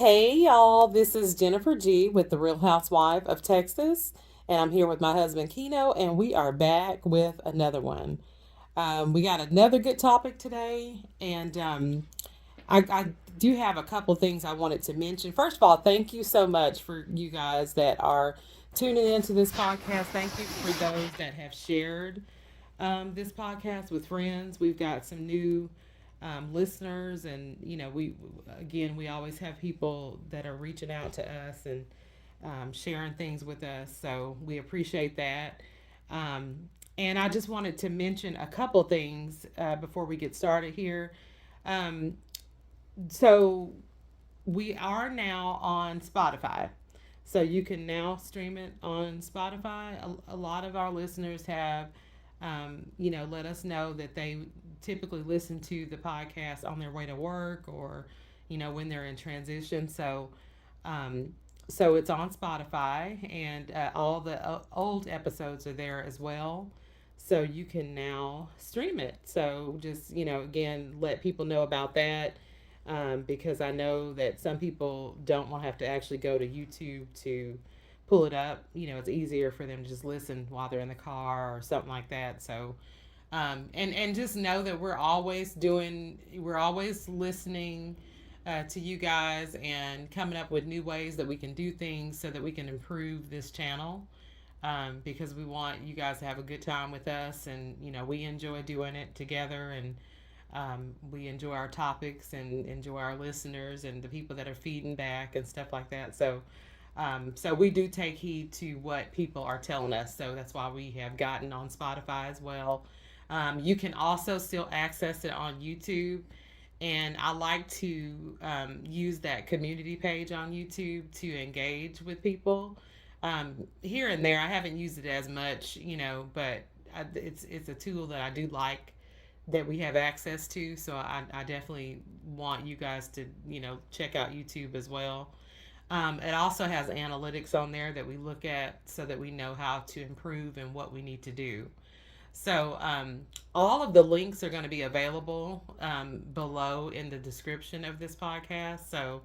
Hey y'all, this is Jennifer G with the Real Housewife of Texas, and I'm here with my husband Keno, and we are back with another one. We got another good topic today, and I do have a couple things I wanted to mention. First of all, thank you so much for you guys that are tuning into this podcast. Thank you for those that have shared this podcast with friends. We've got some new listeners, and we always have people that are reaching out to us and sharing things with us. So we appreciate that. And I just wanted to mention a couple things before we get started here. Um, so we are now on Spotify. So you can now stream it on Spotify. A lot of our listeners have, let us know that they typically listen to the podcast on their way to work or, when they're in transition. Um, so it's on Spotify, and all the old episodes are there as well. So you can now stream it. So just, again, let people know about that, because I know that some people don't want to have to actually go to YouTube to pull it up. It's easier for them to just listen while they're in the car or something like that. So, and just know that we're always listening to you guys and coming up with new ways that we can do things so that we can improve this channel. Because we want you guys to have a good time with us, and we enjoy doing it together, and we enjoy our topics and enjoy our listeners and the people that are feeding back and stuff like that. So we do take heed to what people are telling us. So that's why we have gotten on Spotify as well. You can also still access it on YouTube. And I like to use that community page on YouTube to engage with people. Here and there, I haven't used it as much, but it's a tool that I do like that we have access to. So I definitely want you guys to, check out YouTube as well. It also has analytics on there that we look at so that we know how to improve and what we need to do. So, all of the links are going to be available below in the description of this podcast. So,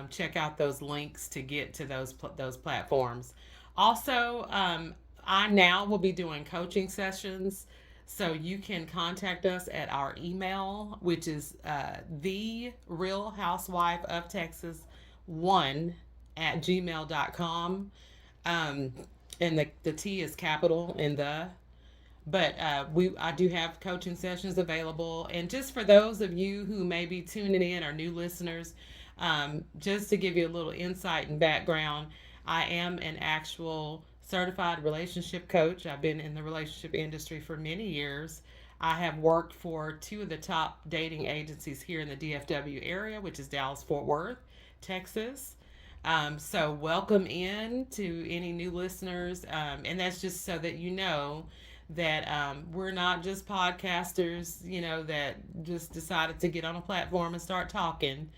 check out those links to get to those platforms. Also, I now will be doing coaching sessions. So you can contact us at our email, which is the Real Housewife of Texas 1 at gmail.com. Um, and the T is capital in the. But I do have coaching sessions available. And just for those of you who may be tuning in or new listeners, just to give you a little insight and background, I am an actual certified relationship coach. I've been in the relationship industry for many years. I have worked for two of the top dating agencies here in the DFW area, which is Dallas Fort Worth, Texas. So, welcome in to any new listeners. And that's just so that you know that we're not just podcasters, that just decided to get on a platform and start talking.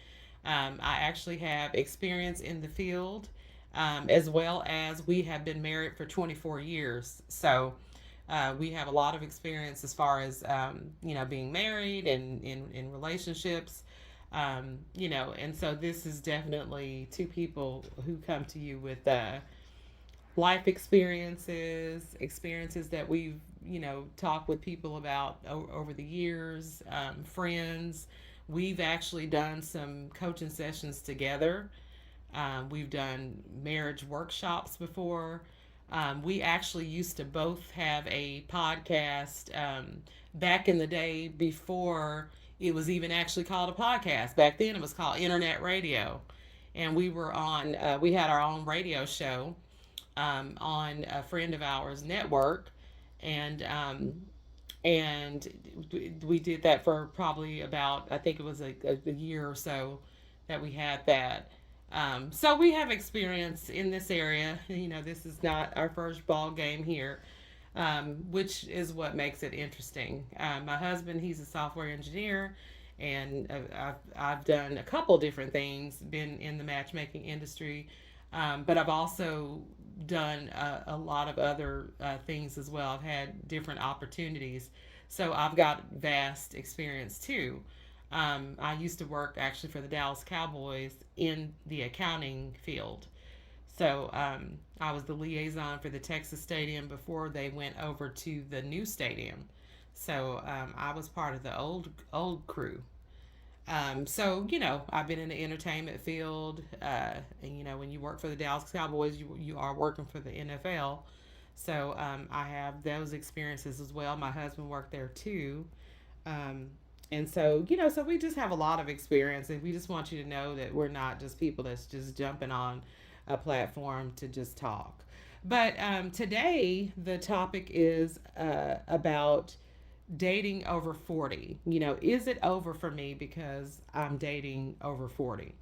I actually have experience in the field, as well as we have been married for 24 years. So we have a lot of experience as far as, being married and in relationships. And so this is definitely two people who come to you with life experiences that we've talked with people about over the years, friends. We've actually done some coaching sessions together. We've done marriage workshops before. We actually used to both have a podcast back in the day before it was even actually called a podcast. Back then it was called internet radio. And we had our own radio show on a friend of ours network, and we did that for probably about, I think it was a year or so that we had that. So we have experience in this area. This is not our first ball game here, which is what makes it interesting. My husband, he's a software engineer, and I've done a couple different things, been in the matchmaking industry, but I've also done a lot of other things as well. I've had different opportunities. So I've got vast experience too. I used to work actually for the Dallas Cowboys in the accounting field. So I was the liaison for the Texas Stadium before they went over to the new stadium. So I was part of the old crew. So I've been in the entertainment field, and when you work for the Dallas Cowboys, you are working for the NFL. So I have those experiences as well. My husband worked there too. Um, and so, so we just have a lot of experience, and we just want you to know that we're not just people that's just jumping on a platform to just talk. But today, the topic is about dating over 40. Is it over for me because I'm dating over 40?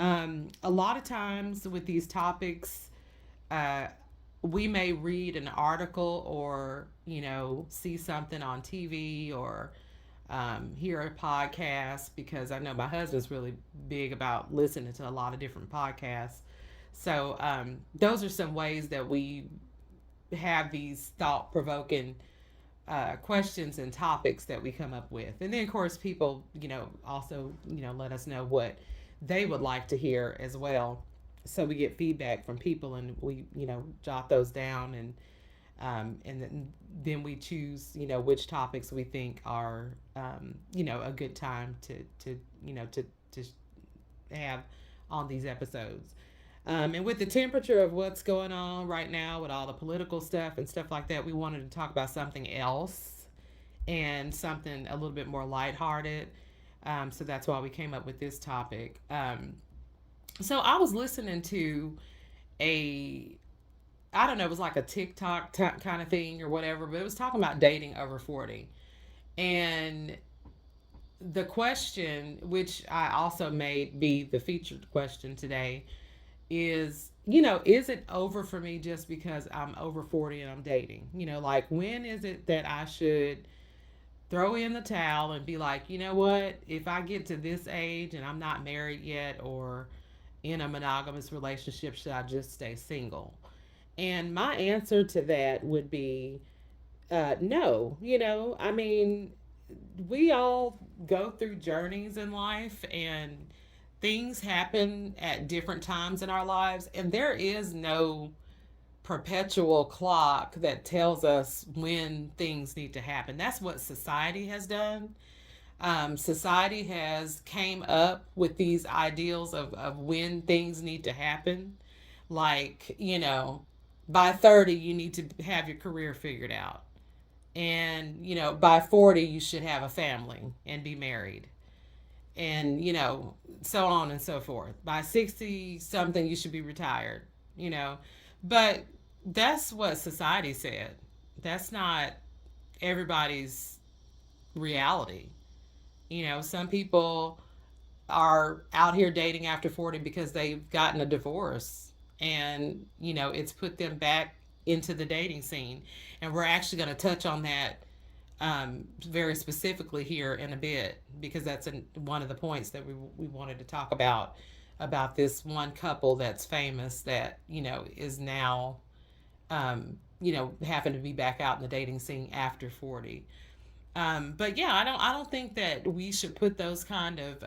A lot of times with these topics, uh, we may read an article or, see something on TV or hear a podcast, because I know my husband's really big about listening to a lot of different podcasts. So those are some ways that we have these thought provoking questions and topics that we come up with. And then, of course, people, also, let us know what they would like to hear as well. So we get feedback from people, and we, jot those down, and then we choose, which topics we think are, a good time to have on these episodes. And with the temperature of what's going on right now with all the political stuff and stuff like that, we wanted to talk about something else and something a little bit more lighthearted. So that's why we came up with this topic. So I was listening to a, I don't know, it was like a TikTok kind of thing or whatever, but it was talking about dating over 40. And the question, which I also made be the featured question today, is it over for me just because I'm over 40 and I'm dating? Like, when is it that I should throw in the towel and be like, you know what, if I get to this age and I'm not married yet or in a monogamous relationship, should I just stay single? And my answer to that would be no. I mean, we all go through journeys in life, and things happen at different times in our lives, and there is no perpetual clock that tells us when things need to happen. That's what society has done. Society has came up with these ideals of when things need to happen. Like, by 30, you need to have your career figured out. And, by 40, you should have a family and be married. And, so on and so forth. By 60 something, you should be retired, you know. But that's what society said. That's not everybody's reality. Some people are out here dating after 40 because they've gotten a divorce, and it's put them back into the dating scene. And we're actually going to touch on that very specifically here in a bit, because that's one of the points that we wanted to talk about this one couple that's famous that is now happen to be back out in the dating scene after 40. But yeah, I don't think that we should put those kind of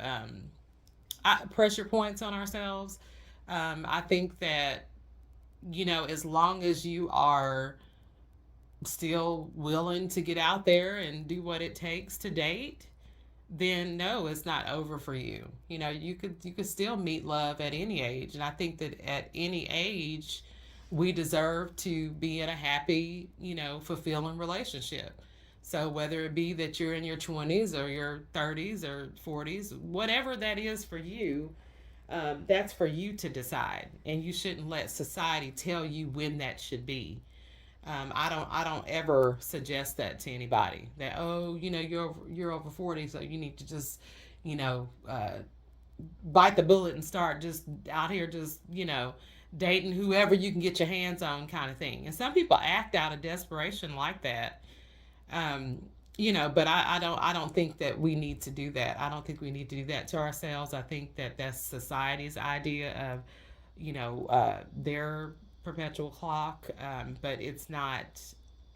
pressure points on ourselves. I think that as long as you are still willing to get out there and do what it takes to date, then no, it's not over for you. You could still meet love at any age, and I think that at any age we deserve to be in a happy, fulfilling relationship. So whether it be that you're in your 20s or your 30s or 40s, whatever that is for you, that's for you to decide, and you shouldn't let society tell you when that should be. I don't ever suggest that to anybody, that, oh, you're over 40, so you need to just you know bite the bullet and start just out here, just dating whoever you can get your hands on, kind of thing. And some people act out of desperation like that. um but I don't think that we need to do that. I don't think we need to do that to ourselves. I think that that's society's idea of their perpetual clock. But it's not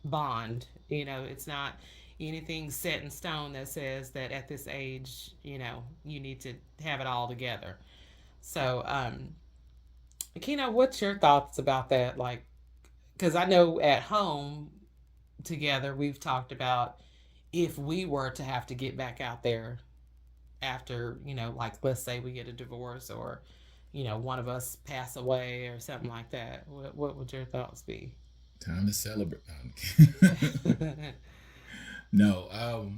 bond. It's not anything set in stone that says that at this age, you need to have it all together. So, Keno, what's your thoughts about that? Like, because I know at home together, we've talked about if we were to have to get back out there after, like let's say we get a divorce or, one of us pass away or something like that. What would your thoughts be? Time to celebrate. No,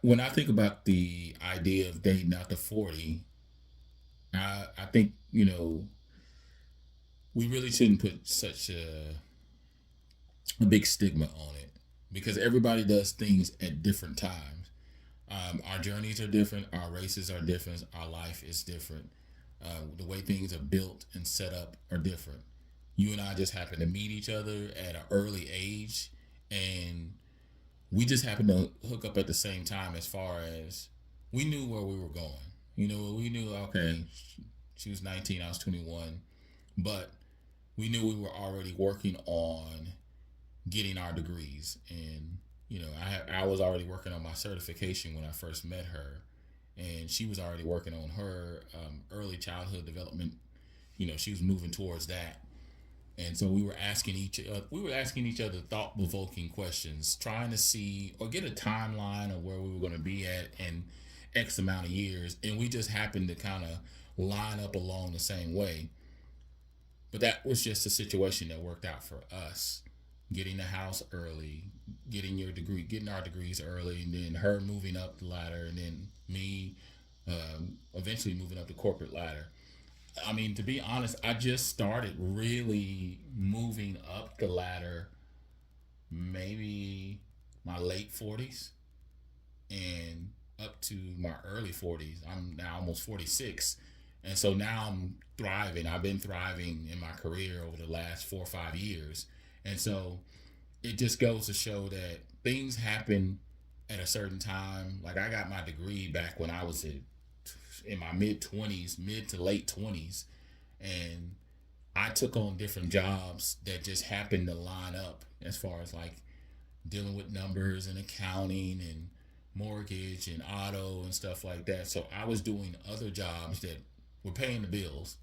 when I think about the idea of dating after 40, I think, we really shouldn't put such a big stigma on it because everybody does things at different times. Our journeys are different, our races are different, our life is different. The way things are built and set up are different. You and I just happen to meet each other at an early age, and we just happened to hook up at the same time as far as we knew where we were going. We knew, okay, she was 19, I was 21, but we knew we were already working on getting our degrees. And, I was already working on my certification when I first met her. And she was already working on her early childhood development. She was moving towards that. And so we were asking each other thought provoking questions, trying to see or get a timeline of where we were going to be at in X amount of years, and we just happened to kind of line up along the same way. But that was just a situation that worked out for us. Getting the house early, getting our degrees early, and then her moving up the ladder, and then me eventually moving up the corporate ladder. I mean, to be honest, I just started really moving up the ladder maybe my late 40s and up to my early 40s. I'm now almost 46. And so now I'm thriving. I've been thriving in my career over the last 4 or 5 years. And so it just goes to show that things happen at a certain time. Like I got my degree back when I was in my mid 20s, mid to late 20s. And I took on different jobs that just happened to line up as far as like dealing with numbers and accounting and mortgage and auto and stuff like that. So I was doing other jobs that were paying the bills.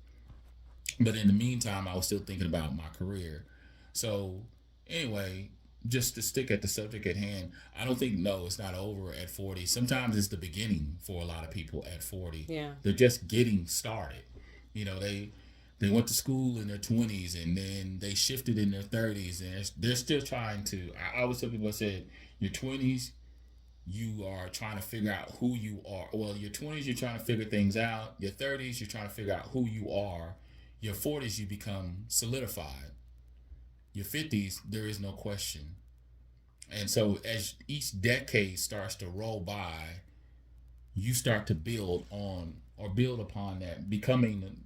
But in the meantime, I was still thinking about my career. So anyway, just to stick at the subject at hand, I don't think, no, it's not over at 40. Sometimes it's the beginning for a lot of people at 40. Yeah. They're just getting started. They went to school in their 20s and then they shifted in their 30s and they're still trying to. I always tell people, I said, your 20s, you are trying to figure out who you are. Well, your 20s, you're trying to figure things out. Your 30s, you're trying to figure out who you are. Your 40s, you become solidified. Your 50s, there is no question. And so as each decade starts to roll by, you start to build on or build upon that, becoming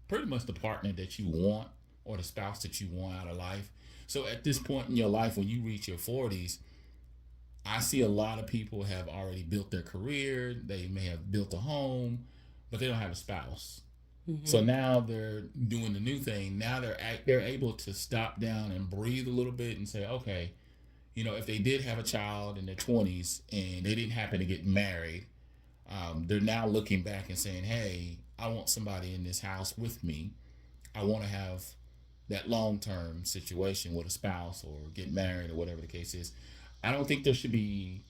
pretty much the partner that you want or the spouse that you want out of life. So at this point in your life, when you reach your 40s, I see a lot of people have already built their career. They may have built a home, but they don't have a spouse. So Mm-hmm. now they're doing the new thing. Now they're able to stop down and breathe a little bit and say, okay, if they did have a child in their 20s and they didn't happen to get married, they're now looking back and saying, hey, I want somebody in this house with me. I want to have that long term situation with a spouse or get married or whatever the case is. I don't think there should be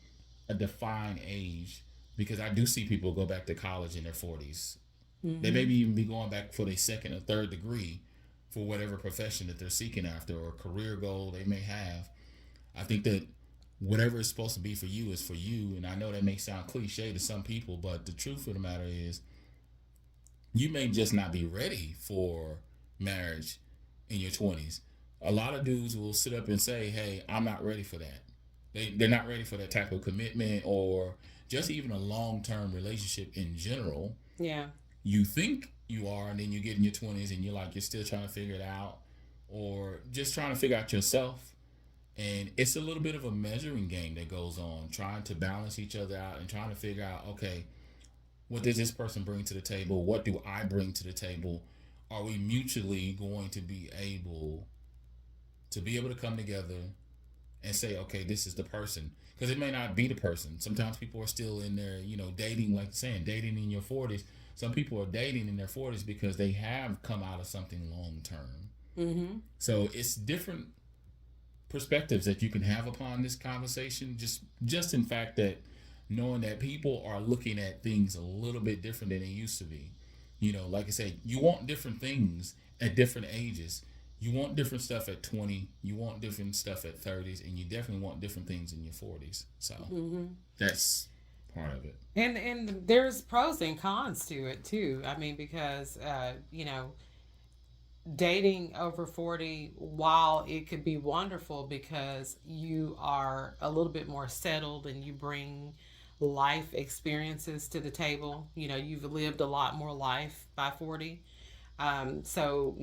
a defined age because I do see people go back to college in their 40s. They Mm-hmm. maybe even be going back for their second or third degree for whatever profession that they're seeking after or career goal they may have. I think that whatever it's supposed to be for you is for you. And I know that may sound cliche to some people, but the truth of the matter is you may just not be ready for marriage in your 20s. A lot of dudes will sit up and say, hey, I'm not ready for that. They're not ready for that type of commitment or just even a long term relationship in general. Yeah. You think you are, and then you get in your 20s and you're still trying to figure it out or just trying to figure out yourself. And it's a little bit of a measuring game that goes on, trying to balance each other out and trying to figure out, okay, what does this person bring to the table? What do I bring to the table? Are we mutually going to be able to come together and say, okay, this is the person. Because it may not be the person. Sometimes people are still in their, dating, like saying, dating in your 40s. Some people are dating in their 40s because they have come out of something long term. Mm-hmm. So it's different perspectives that you can have upon this conversation. Just in fact that knowing that people are looking at things a little bit different than they used to be. Like I said, you want different things at different ages. You want different stuff at 20, you want different stuff at 30s, and you definitely want different things in your 40s. So Mm-hmm. that's part of it. And there's pros and cons to it too. I mean, because dating over 40, while it could be wonderful because you are a little bit more settled and you bring life experiences to the table. You've lived a lot more life by 40. So,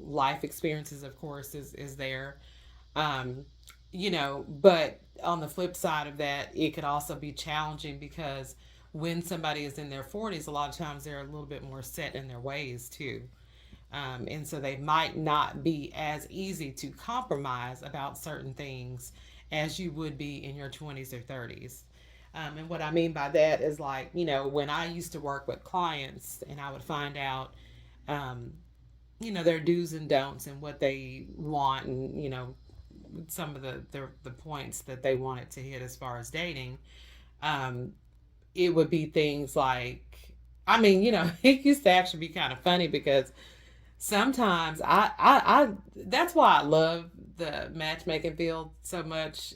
life experiences, of course, is there. Um, but on the flip side of that, it could also be challenging because when somebody is in their 40s, a lot of times they're a little bit more set in their ways too. And so they might not be as easy to compromise about certain things as you would be in your 20s or 30s. And what I mean by that is like, when I used to work with clients and I would find out, um, their do's and don'ts and what they want and, some of the points that they wanted to hit as far as dating, um, it would be things like, I mean, it used to actually be kind of funny because sometimes I that's why I love the matchmaking field so much.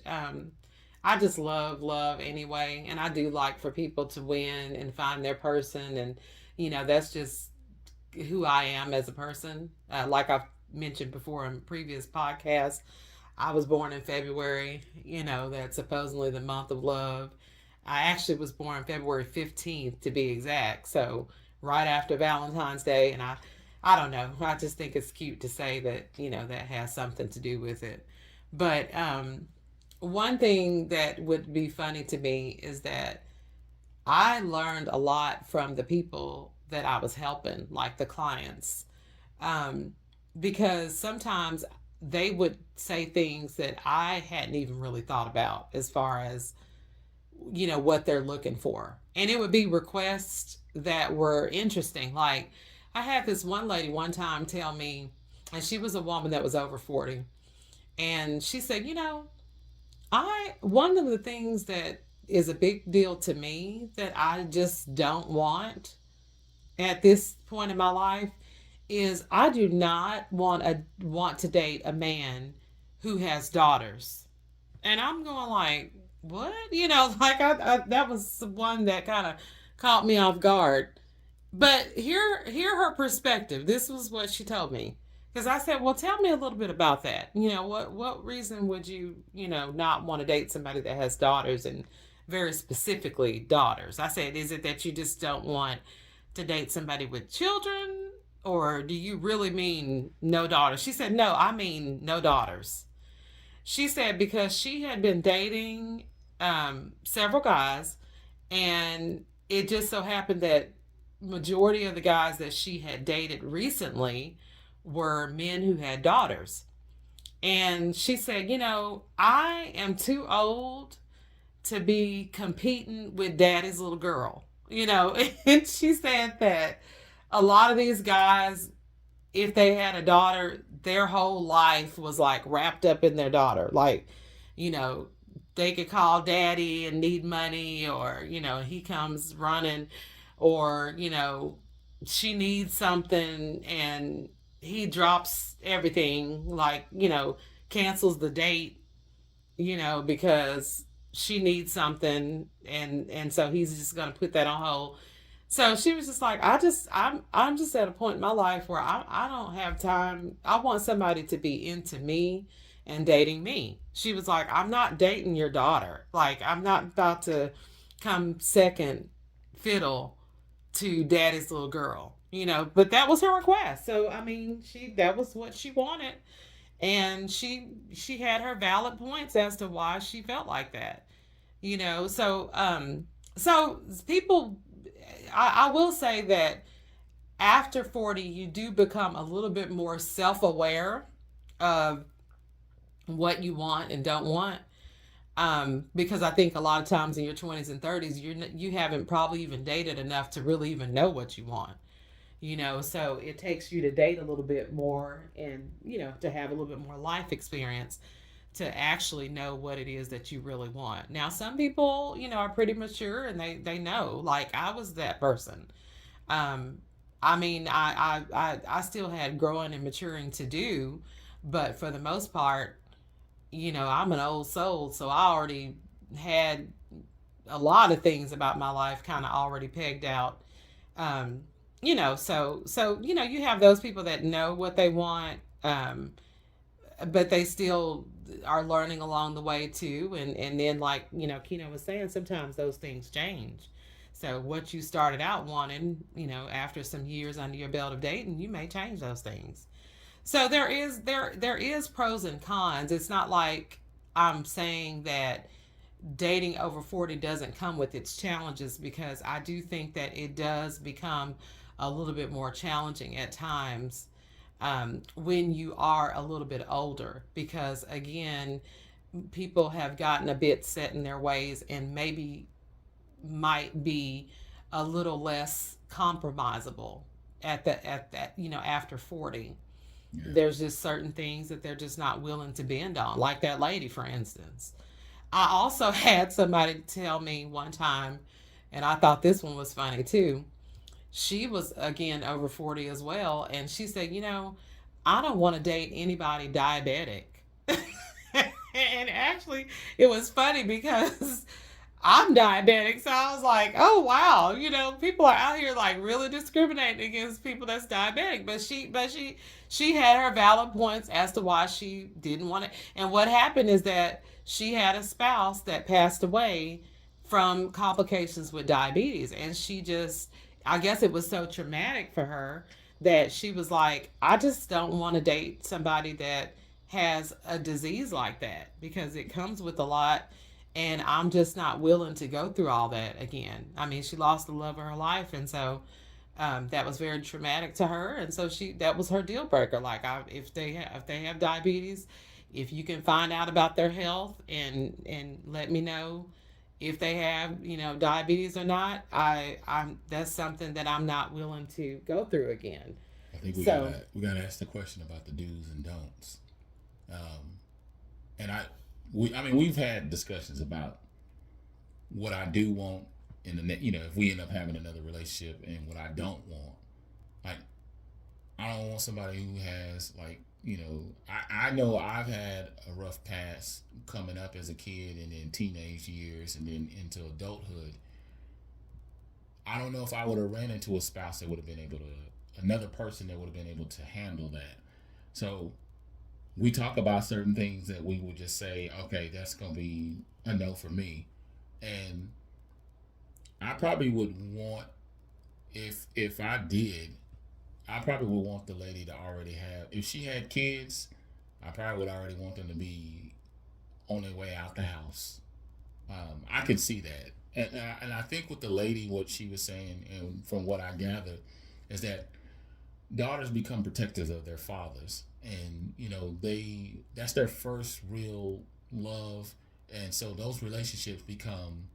I just love anyway, and I do like for people to win and find their person, and that's just who I am as a person. Like I've mentioned before in previous podcasts, I was born in February. That's supposedly the month of love. I actually was born February 15th to be exact. So right after Valentine's Day, and I don't know. I just think it's cute to say that, that has something to do with it. But one thing that would be funny to me is that I learned a lot from the people that I was helping, like the clients, um, because sometimes they would say things that I hadn't even really thought about as far as, what they're looking for. And it would be requests that were interesting. Like, I had this one lady one time tell me, and she was a woman that was over 40, and she said, one of the things that is a big deal to me that I just don't want at this point in my life is I do not want to date a man who has daughters. And I'm going like, what? Like that was one that kind of caught me off guard. But hear her perspective. This was what she told me. Because I said, well, tell me a little bit about that. What reason would you, not want to date somebody that has daughters and very specifically daughters? I said, is it that you just don't want to date somebody with children? Or do you really mean no daughters? She said, no, I mean no daughters. She said because she had been dating several guys, and it just so happened that majority of the guys that she had dated recently were men who had daughters. And she said, I am too old to be competing with daddy's little girl. And she said that a lot of these guys, if they had a daughter, their whole life was like wrapped up in their daughter. Like, you know, they could call daddy and need money, or, he comes running, or, she needs something and he drops everything, like, cancels the date, because she needs something, and so he's just going to put that on hold. So she was just like, I'm just at a point in my life where I don't have time. I want somebody to be into me and dating me. She was like, I'm not dating your daughter. Like, I'm not about to come second fiddle to daddy's little girl. But that was her request. So I mean, that was what she wanted, and she had her valid points as to why she felt like that. So people, I will say that after 40 you do become a little bit more self-aware of what you want and don't want. Because I think a lot of times in your 20s and 30s, you haven't probably even dated enough to really even know what you want. So it takes you to date a little bit more, and to have a little bit more life experience to actually know what it is that you really want. Now, some people, are pretty mature, and they know. Like, I was that person. um I mean, I still had growing and maturing to do, but for the most part, I'm an old soul, so I already had a lot of things about my life kind of already pegged out. um so you have those people that know what they want, but they still are learning along the way too. And then, like, Keno was saying, sometimes those things change. So what you started out wanting, after some years under your belt of dating, you may change those things. So there is pros and cons. It's not like I'm saying that dating over 40 doesn't come with its challenges, because I do think that it does become a little bit more challenging at times, when you are a little bit older, because again, people have gotten a bit set in their ways and maybe might be a little less compromisable at that, after 40. Yeah. There's just certain things that they're just not willing to bend on, like that lady, for instance. I also had somebody tell me one time, and I thought this one was funny too. She was, again, over 40 as well, and she said, I don't want to date anybody diabetic. And actually, it was funny because I'm diabetic, so I was like, "Oh wow, people are out here like really discriminating against people that's diabetic." But she had her valid points as to why she didn't want it. And what happened is that she had a spouse that passed away from complications with diabetes, and she just, I guess it was so traumatic for her that she was like, "I just don't want to date somebody that has a disease like that, because it comes with a lot, and I'm just not willing to go through all that again." I mean, she lost the love of her life, and so that was very traumatic to her, and so that was her deal breaker. Like, if they have diabetes, if you can find out about their health and let me know if they have, diabetes or not, I'm that's something that I'm not willing to go through again. I think So we gotta ask the question about the do's and don'ts. Um, and I mean, we've had discussions about what I do want in the if we end up having another relationship, and what I don't want. Like, I don't want somebody who has, like, I know I've had a rough past coming up as a kid, and then teenage years, and then into adulthood. I don't know if I would have ran into a spouse that would have been able to, another person that would have been able to handle that. So we talk about certain things that we would just say, okay, that's gonna be a no for me. And I probably would want, if I did, I probably would want the lady to already have, if she had kids, I probably would already want them to be on their way out the house. I could see that. And I think with the lady, what she was saying, and from what I gather, is that daughters become protectors of their fathers. And, that's their first real love. And so those relationships become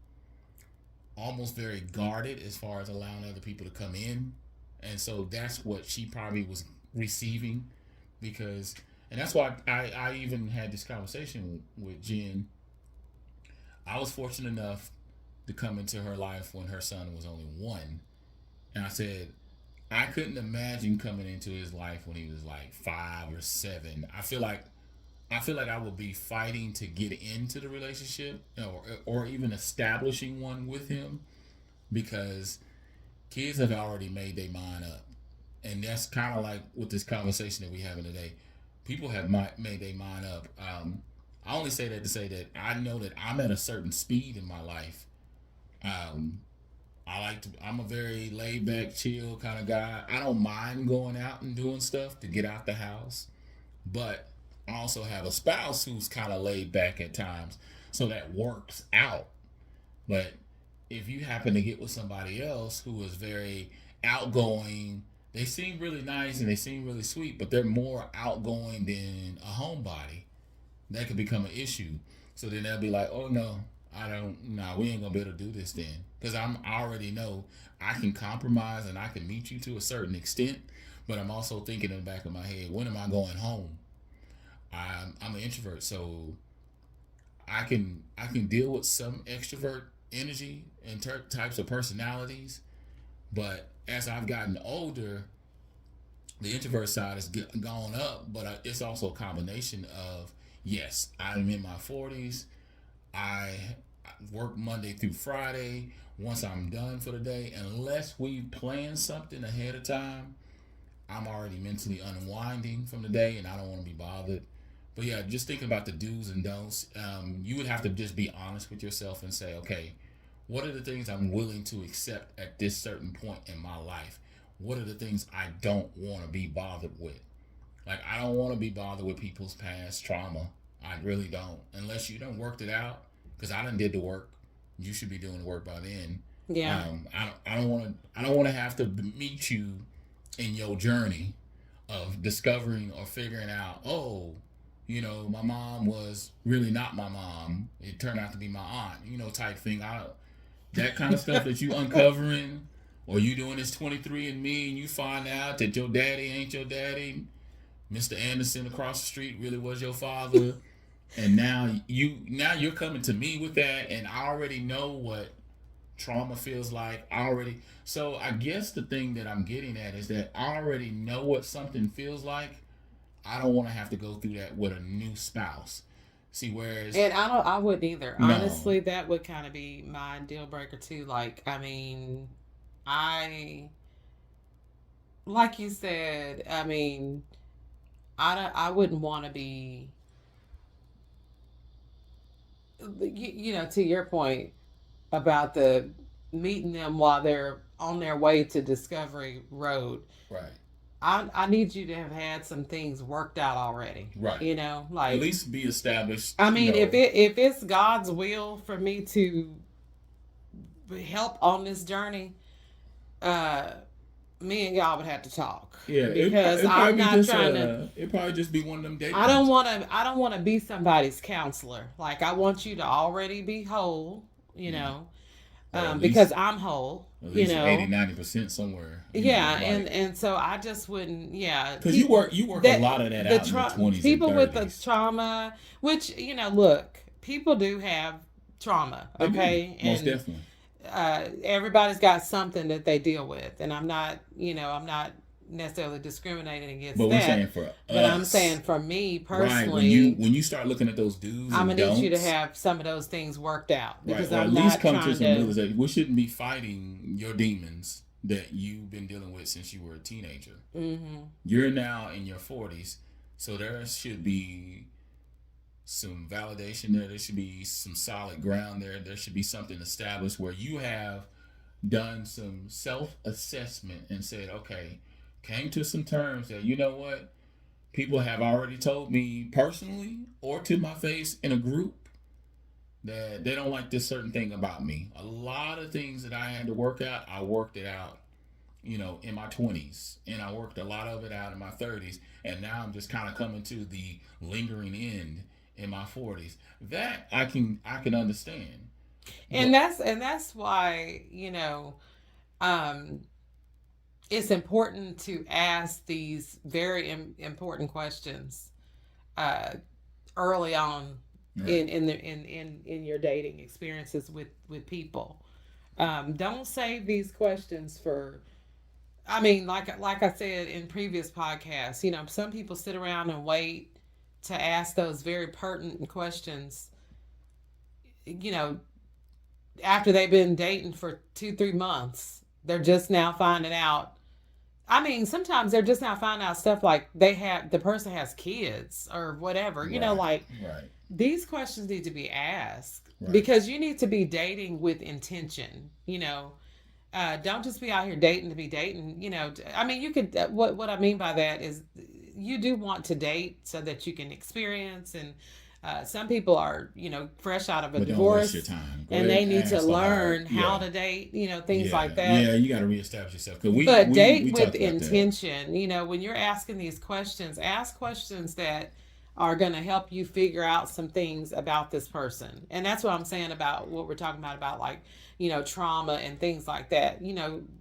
almost very guarded as far as allowing other people to come in. And so that's what she probably was receiving, because, and that's why I even had this conversation with Jen. I was fortunate enough to come into her life when her son was only one. And I said, I couldn't imagine coming into his life when he was like 5 or 7. I feel like I would be fighting to get into the relationship, or even establishing one with him, because kids have already made their mind up. And that's kind of like with this conversation that we're having today. People have made their mind up. I only say that to say that I know that I'm at a certain speed in my life. Um, I'm a very laid back, chill kind of guy. I don't mind going out and doing stuff to get out the house, but I also have a spouse who's kind of laid back at times, so that works out. But if you happen to get with somebody else who is very outgoing, they seem really nice and they seem really sweet, but they're more outgoing than a homebody, that could become an issue. So then they'll be like, oh no, I don't, nah, we ain't gonna be able to do this then. Because I already know I can compromise and I can meet you to a certain extent, but I'm also thinking in the back of my head, when am I going home? I'm an introvert, so I can deal with some extrovert energy and types of personalities, but as I've gotten older, the introvert side has gone up, but it's also a combination of yes, I'm in my 40s. I work Monday through Friday. Once I'm done for the day, unless we plan something ahead of time, I'm already mentally unwinding from the day, and I don't want to be bothered. But yeah, just thinking about the do's and don'ts, you would have to just be honest with yourself and say, okay, what are the things I'm willing to accept at this certain point in my life? What are the things I don't want to be bothered with? Like, I don't want to be bothered with people's past trauma. I really don't. Unless you done worked it out, because I done did the work. You should be doing the work by then. Yeah. I don't want to. I don't want to have to meet you in your journey of discovering or figuring out. Oh, my mom was really not my mom. It turned out to be my aunt. Type thing. That kind of stuff that you uncovering, or you doing this 23andMe and you find out that your daddy ain't your daddy. Mr. Anderson across the street really was your father, and now you're coming to me with that, and I already know what trauma feels like. So I guess the thing that I'm getting at is that I already know what something feels like. I don't want to have to go through that with a new spouse. See, whereas And I wouldn't either. no, Honestly, that would kind of be my deal breaker too. Like, I mean, I, like you said, I mean, I wouldn't want to be, to your point about the meeting them while they're on their way to Discovery Road. right, I need you to have had some things worked out already. right. At Like, least be established. I mean, if it's God's will for me to help on this journey, uh, me and y'all would have to talk Yeah, because it probably I'm be not just trying to. it probably just be one of them I don't dates. want to. I don't want to be somebody's counselor. Like, I want you to already be whole. Yeah, or Because I'm whole. at least 80-90% somewhere. Yeah, Like and so I just wouldn't. Yeah, because you work a lot of that out in your 20s and people with the 30s. trauma, which look, people do have trauma. They do, Okay, most and definitely. everybody's got something that they deal with, and I'm not necessarily discriminating against But we're that, saying for but I'm us, saying for me right? When personally, you start looking at those do's I'm and gonna need you to don'ts, have some of those things worked out right, because or at I'm least not come to trying some to. realization. We shouldn't be fighting your demons that you've been dealing with since you were a teenager. Hmm. You're now in your 40s, so there should be some validation there. There should be some solid ground there. There should be something established where you have done some self assessment and said, okay, came to some terms that, you know what, people have already told me personally or to my face in a group that they don't like this certain thing about me. A lot of things that I had to work out, I worked it out, in my 20s, and I worked a lot of it out in my 30s, and now I'm just kind of coming to the lingering end in my 40s. That I can understand. And But that's why um, it's important to ask these very important questions uh, early on right, in your dating experiences with people. Don't save these questions for. I mean, like I said in previous podcasts, some people sit around and wait to ask those very pertinent questions. You know, after they've been dating for 2-3 months, they're just now finding out. I mean, sometimes they're just now finding out stuff like the person has kids or whatever. right, Like, right, these questions need to be asked right. because you need to be dating with intention. Don't just be out here dating to be dating. I mean, you could. What I mean by that is, you do want to date so that you can experience. And some people are, fresh out of a But don't waste your divorce, time. Go and ahead they and need to ask the hard. learn how Yeah, to date. Things like yeah, that. yeah. You got to reestablish yourself because we But we date we with talked about that. intention. When you're asking these questions, ask questions that are going to help you figure out some things about this person. And that's what I'm saying about what we're talking about like, trauma and things like that.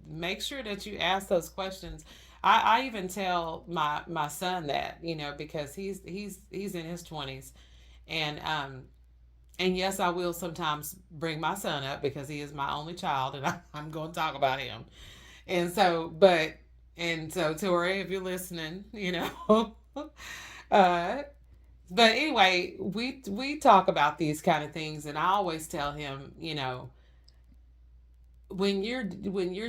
Make sure that you ask those questions. I even tell my son that, because he's in his 20s, and yes, I will sometimes bring my son up because he is my only child, and I'm going to talk about him. And so, Tori, if you're listening, uh, but anyway, we talk about these kind of things, and I always tell him, when you're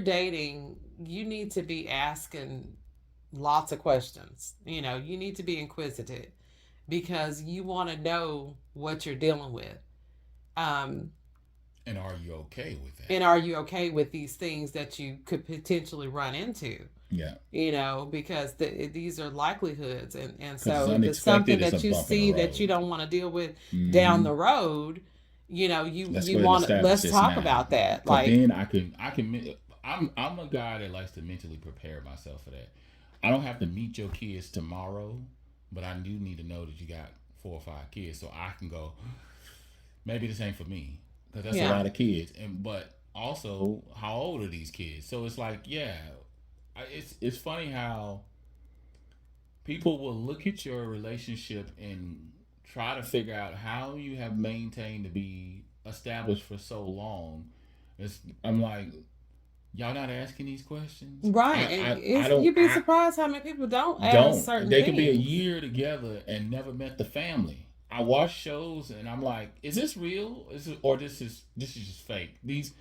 dating, you need to be asking lots of questions. You need to be inquisitive because you want to know what you're dealing with. Um, And are you okay with that? and are you okay with these things that you could potentially run into? Yeah. Because these are likelihoods, and Because it's so if it's something unexpected, it's a that you bump in the see that you road. don't want to deal with down Mm-hmm. the road, you Let's you go ahead and want to, establish let's this talk now. about that. Because Like, then I'm a guy that likes to mentally prepare myself for that. I don't have to meet your kids tomorrow, but I do need to know that you got 4 or 5 kids, so I can go. Maybe this ain't for me, because that's a yeah, lot of kids. And but also, how old are these kids? So it's like, yeah, it's funny how people will look at your relationship and try to figure out how you have maintained to be established for so long. I'm like, y'all not asking these questions. right. And I don't you'd be I surprised how many people don't ask don't. certain They could be a things. year together and never met the family. I watch shows and I'm like, is this real? Or this is just fake? These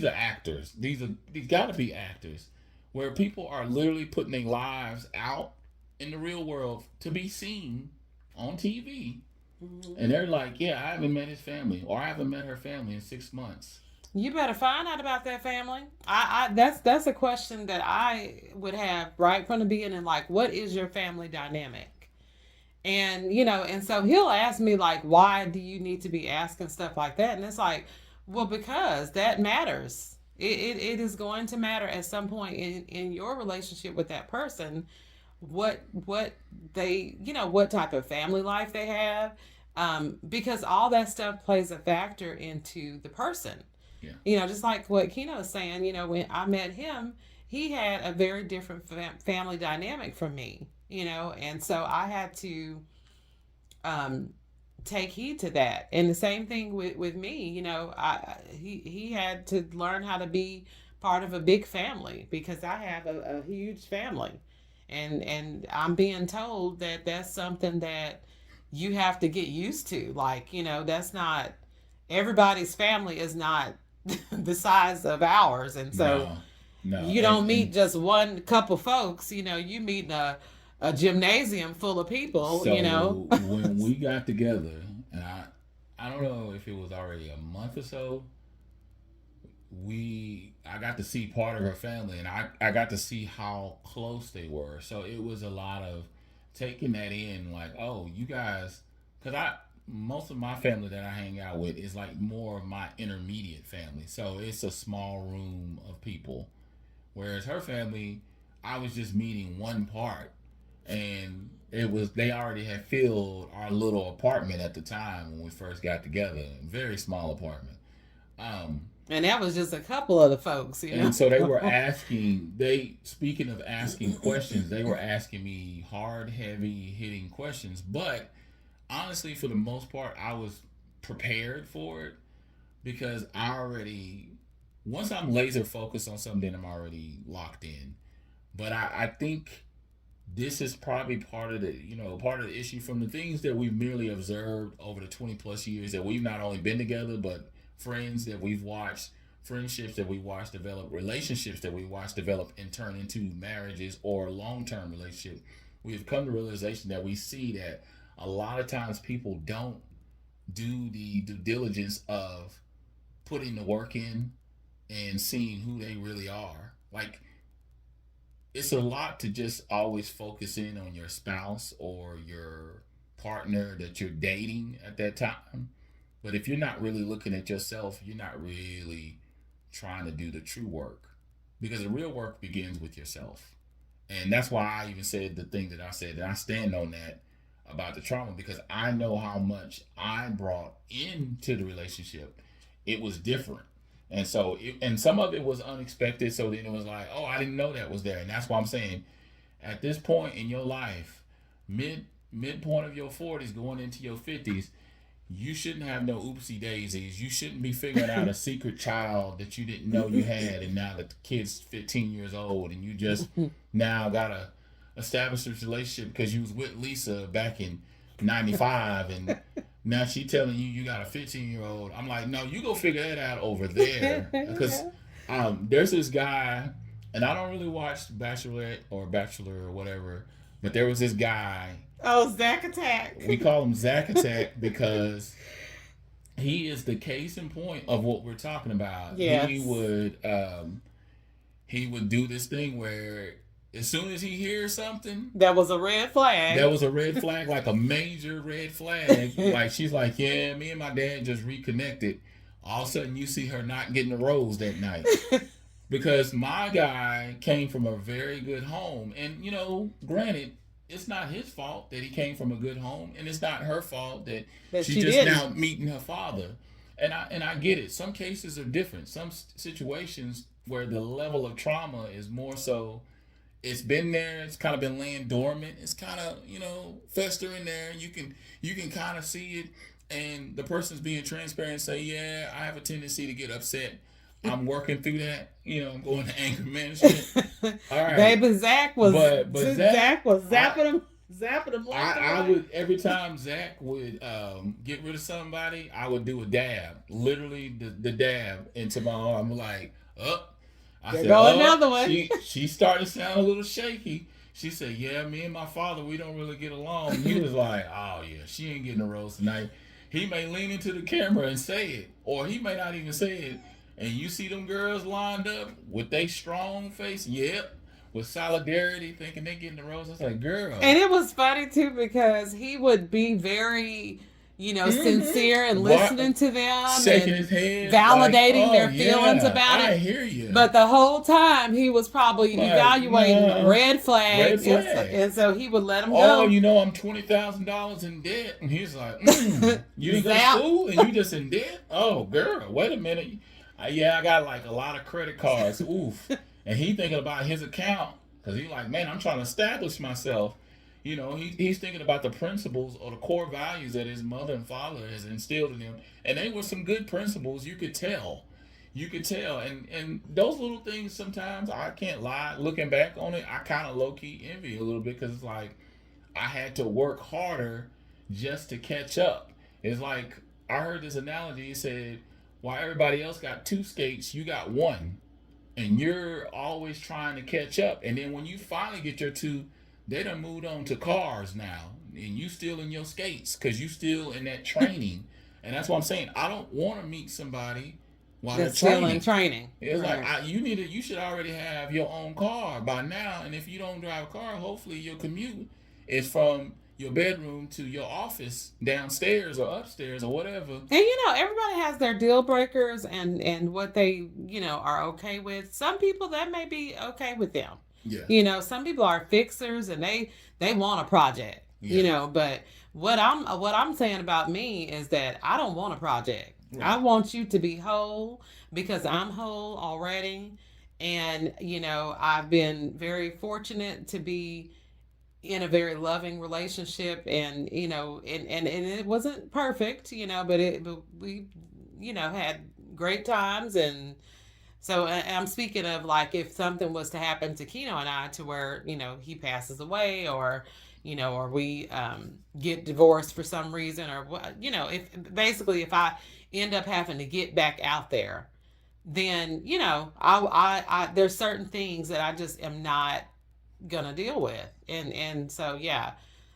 are actors. These got to be actors, where people are literally putting their lives out in the real world to be seen on TV, Mhm. and they're like, yeah, I haven't met his family, or I haven't met her family in 6 months. You better find out about that family. That's a question that I would have right from the beginning. Like, what is your family dynamic? And and so he'll ask me like, why do you need to be asking stuff like that? And it's like, well, because that matters. It is going to matter at some point in your relationship with that person, what they, what type of family life they have, because all that stuff plays a factor into the person. Yeah. Just like what Keno is saying, when I met him, he had a very different family dynamic from me, and so I had to um, take heed to that. And the same thing with me, he had to learn how to be part of a big family because I have a huge family. And I'm being told that that's something that you have to get used to. Like, that's not everybody's family is not the size of ours. And so No, no, you don't meet and just one couple folks, you meet a gymnasium full of people. so when we got together, and I don't know if it was already a month or so, I got to see part of her family, and I got to see how close they were. So it was a lot of taking that in, like, oh, you guys, because I most of my family that I hang out with is like more of my intermediate family. So it's a small room of people, whereas her family, I was just meeting one part, and they already had filled our little apartment at the time when we first got together, a very small apartment. Um, And that was just a couple of the folks. and so they were asking, speaking of asking questions, they were asking me hard, heavy hitting questions. But honestly, for the most part, I was prepared for it because once I'm laser focused on something, I'm already locked in. But I think this is probably part of the issue from the things that we've merely observed over the 20 plus years that we've not only been together, but friends that we've watched, friendships that we watched develop, relationships that we watched develop and turn into marriages or long-term relationships. We've come to the realization that we see that a lot of times people don't do the due diligence of putting the work in and seeing who they really are. Like, it's a lot to just always focus in on your spouse or your partner that you're dating at that time. But if you're not really looking at yourself, you're not really trying to do the true work, because the real work begins with yourself. And that's why I even said the thing that I said, and I stand on that. about the trauma because I know how much I brought into the relationship. It was different. And so, and some of it was unexpected. So then it was like, oh, I didn't know that was there. And that's why I'm saying, at this point in your life, midpoint of your 40s, going into your 50s, you shouldn't have no oopsie daisies. You shouldn't be figuring out a secret child that you didn't know you had, and now that the kid's 15 years old, and you just now gotta establish this relationship because you was with Lisa back in '95, and now she telling you you got a 15-year-old. I'm like, no, you go figure that out over there, because there's this guy, and I don't really watch Bachelorette or Bachelor or whatever, but there was this guy. Oh, Zack Attack. We call him Zack Attack because he is the case in point of what we're talking about. Yes. He would do this thing where as soon as he hears something, that was a red flag. That was a red flag, like a major red flag. Like she's like, yeah, me and my dad just reconnected. All of a sudden you see her not getting the rose that night. Because my guy came from a very good home. And, you know, granted, it's not his fault that he came from a good home, and it's not her fault that she just didn't. Now meeting her father. And I get it. Some cases are different. Some situations where the level of trauma is more so, it's been there, it's kind of been laying dormant, it's kind of, you know, festering there. You can kind of see it, and the person's being transparent and say, yeah, I have a tendency to get upset. I'm working through that. You know, I'm going to anger management. All right. Baby, Zach was Zach was zapping him I would, every time Zach would get rid of somebody, I would do a dab. Literally the dab into my arm. Like, I said, another one. She started to sound a little shaky. She said, yeah, me and my father, we don't really get along. And he was like, oh yeah, she ain't getting a rose tonight. He may lean into the camera and say it, or he may not even say it. And you see them girls lined up with their strong face, with solidarity, thinking they getting the rose. I was like, girl. And it was funny too because he would be very, you know, sincere and listening to them, shaking his head, validating their feelings about it. I hear you. But the whole time he was probably evaluating red flags, and so he would let them go. Oh, you know, I'm $20,000 in debt, and he's like, you didn't go to school and you just in debt? Oh, girl, wait a minute. Yeah, I got like a lot of credit cards. Oof. And he thinking about his account because he's like, man, I'm trying to establish myself. You know, he's thinking about the principles or the core values that his mother and father has instilled in him. And they were some good principles. You could tell. And those little things sometimes, I can't lie, looking back on it, I kind of low-key envy a little bit because it's like I had to work harder just to catch up. It's like I heard this analogy. It said, while everybody else got 2 skates, you got 1. And you're always trying to catch up. And then when you finally get your 2, they done moved on to cars now. And you still in your skates because you still in that training. And that's what I'm saying. I don't want to meet somebody while they're still in training. It's like you should already have your own car by now. And if you don't drive a car, hopefully your commute is from your bedroom to your office downstairs or upstairs or whatever. And you know, everybody has their deal breakers and what they, you know, are okay with. Some people that may be okay with them. Yeah. You know, some people are fixers and they want a project. Yeah. You know, but what I'm saying about me is that I don't want a project. Right. I want you to be whole because I'm whole already. And, you know, I've been very fortunate to be in a very loving relationship, and you know, and it wasn't perfect, you know, but we, you know, had great times. And so I'm speaking of like if something was to happen to Keno and I to where, you know, he passes away or, you know, or we get divorced for some reason or what, you know, if I end up having to get back out there, then, you know, I there's certain things that I just am not gonna deal with. And so yeah,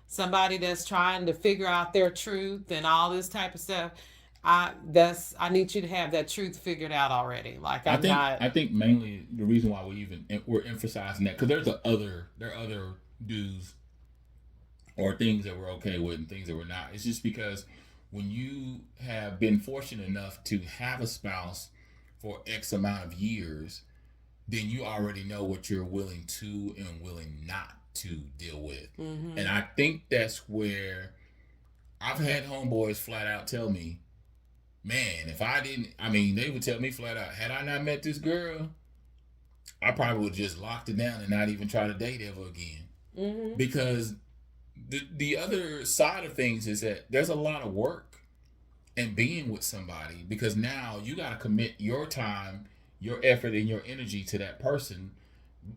somebody that's trying to figure out their truth and all this type of stuff, I need you to have that truth figured out already. Like I think mainly the reason why we're emphasizing that, because there are other dues or things that we're okay with and things that we're not. It's just because when you have been fortunate enough to have a spouse for X amount of years, then you already know what you're willing to and willing not to deal with. Mm-hmm. And I think that's where I've had homeboys flat out tell me, man, if I didn't, I mean, they would tell me flat out, had I not met this girl, I probably would have just locked it down and not even try to date ever again. Mm-hmm. Because the other side of things is that there's a lot of work in being with somebody, because now you got to commit your time, your effort, and your energy to that person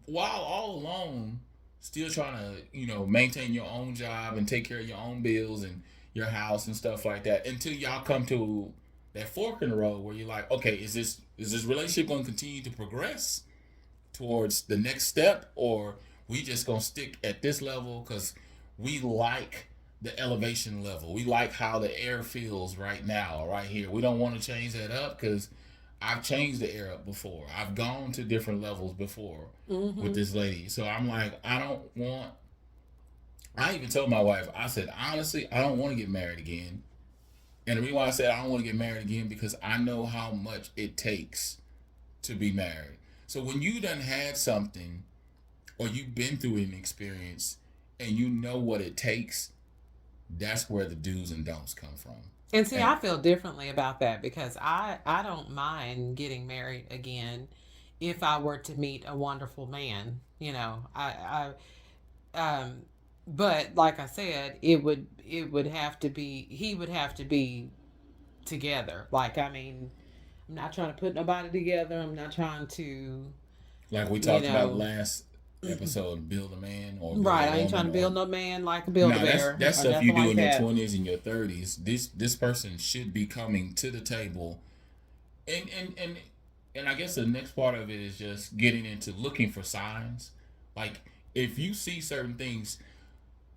while all alone still trying to, maintain your own job and take care of your own bills and your house and stuff like that, until y'all come to that fork in the road where you're like, okay, is this relationship going to continue to progress towards the next step, or we just going to stick at this level because we like the elevation level, we like how the air feels right now, right here. We don't want to change that up because I've changed the air up before. I've gone to different levels before with Mm-hmm. this lady. So I'm like, I even told my wife, I said, honestly, I don't want to get married again. And the reason why I said I don't want to get married again, because I know how much it takes to be married. So when you done had something, or you've been through an experience, and you know what it takes, that's where the do's and don'ts come from. And see, And I feel differently about that because I don't mind getting married again if I were to meet a wonderful man. Um, but like I said, it would have to be he would have to be together. Like, I mean, I'm not trying to put nobody together. I'm not trying to, like we you talked about know, last episode, build a man or build right. a I ain't trying woman, to or build no man like a build a no, that's bear that's or stuff you nothing do like in your that. 20s and your 30s. This person should be coming to the table, and I guess the next part of it is just getting into looking for signs. Like, if you see certain things,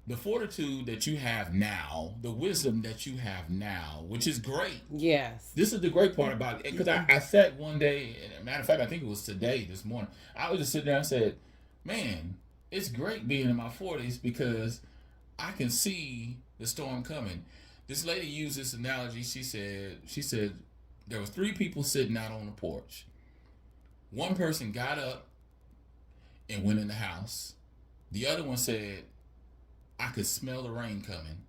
the fortitude that you have now, the wisdom that you have now, which is great. Yes. This is the great part about it, because I sat one day, and matter of fact, I think it was today, this morning. I was just sitting there and said, man, it's great being in my 40s because I can see the storm coming. This lady used this analogy. She said there was three people sitting out on the porch. One person got up and went in the house. The other one said, I could smell the rain coming.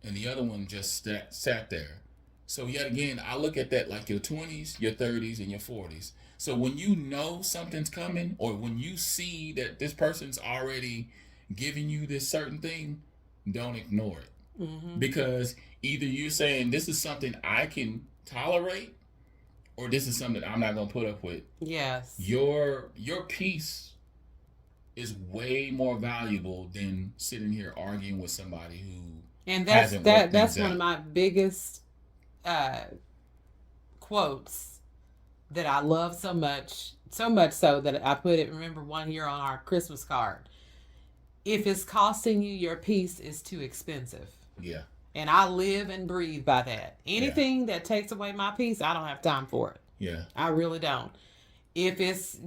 And the other one just sat there. So, yet again, I look at that like your 20s, your 30s, and your 40s. So when you know something's coming, or when you see that this person's already giving you this certain thing, don't ignore it. Mm-hmm. Because either you're saying this is something I can tolerate, or this is something I'm not going to put up with. Yes. Your peace is way more valuable than sitting here arguing with somebody who And hasn't worked that's things one of out. my biggest uh, quotes that I love so much so that I put it. Remember one year on our Christmas card. If it's costing you your peace, is too expensive. Yeah, And I live and breathe by that. yeah, Anything that takes away my peace, I don't have time for it. yeah, I really don't. If it's,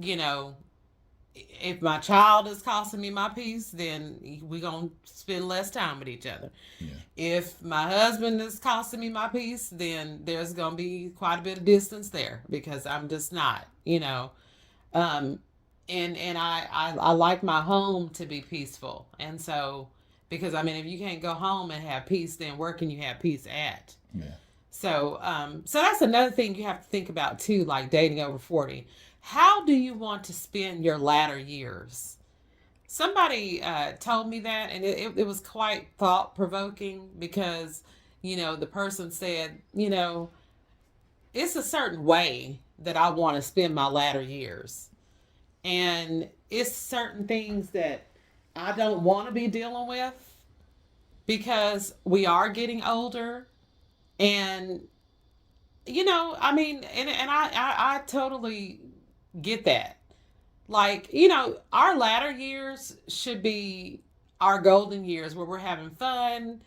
if my child is costing me my peace, then we're going to spend less time with each other. yeah, If my husband is costing me my peace, then there's going to be quite a bit of distance there because I'm just not. Um, and I like my home to be peaceful. And so, because I mean, if you can't go home and have peace, then where can you have peace at? yeah. So that's another thing you have to think about too, like dating over 40. How do you want to spend your latter years? Somebody told me that, and it was quite thought provoking because, the person said, it's a certain way that I want to spend my latter years. And it's certain things that I don't want to be dealing with because we are getting older. And I mean, and I totally get that. Like, our latter years should be our golden years where we're having fun.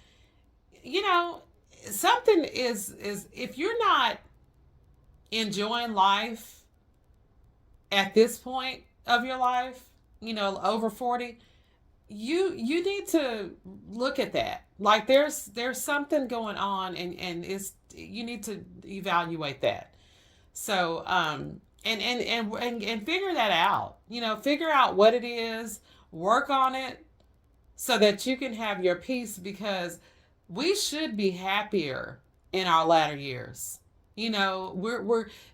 You know, something is if you're not enjoying life at this point of your life, over 40, you need to look at that. Like, there's something going on, and it's you need to evaluate that. So and figure that out. Figure out what it is, work on it, so that you can have your peace, because we should be happier in our latter years. You know, we're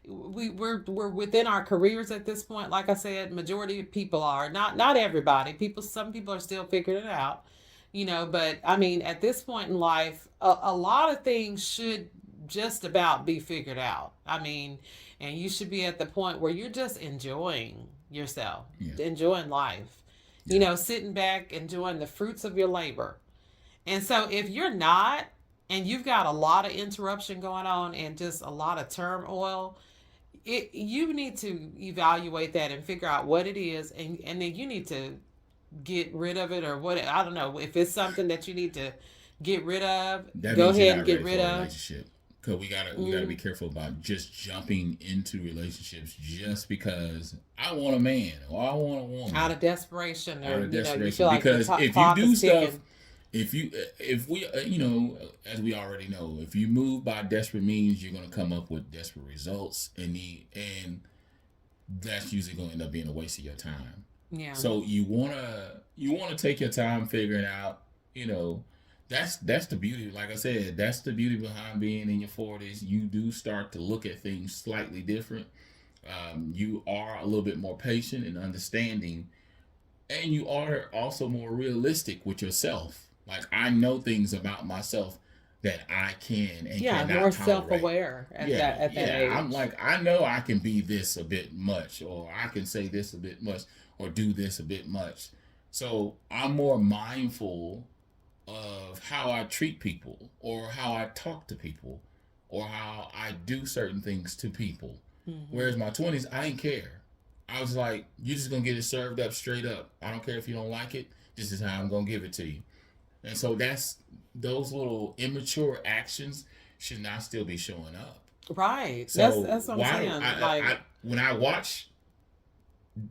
within our careers at this point. Like I said, majority of people are, not everybody. People, some people are still figuring it out. You know, but I mean, at this point in life, a lot of things should just about be figured out. I mean, and you should be at the point where you're just enjoying yourself, Yeah. enjoying life, you Yeah. know, sitting back, enjoying the fruits of your labor. And so if you're not, and you've got a lot of interruption going on and just a lot of turmoil, you need to evaluate that and figure out what it is, and then you need to get rid of it, or what, I don't know, if it's something that you need to get rid of, That go means you're ahead and not get ready rid for a of. relationship. Cause we gotta be careful about just jumping into relationships just because I want a man or I want a Out woman of desperation, out or of you know, you desperation. feel like the Because if you clock do is stuff, ticking. if we as we already know, if you move by desperate means, you're gonna come up with desperate results, and that's usually gonna end up being a waste of your time. Yeah. So you wanna take your time figuring out, you know, that's the beauty. Like I said, that's the beauty behind being in your 40s. You do start to look at things slightly different. You are a little bit more patient and understanding, and you are also more realistic with yourself. Like I know things about myself that I can and Yeah, cannot more tolerate. self-aware Yeah, at that yeah. I'm age. like, I know I can be this a bit much, or I can say this a bit much, or do this a bit much. So I'm more mindful of how I treat people, or how I talk to people, or how I do certain things to people. Hmm. Whereas my 20s, I didn't care. I was like, you're just gonna get it served up straight up. I don't care if you don't like it. This is how I'm gonna give it to you. And so that's those little immature actions should not still be showing up. Right. So That's what I'm why saying. Like, I when I watch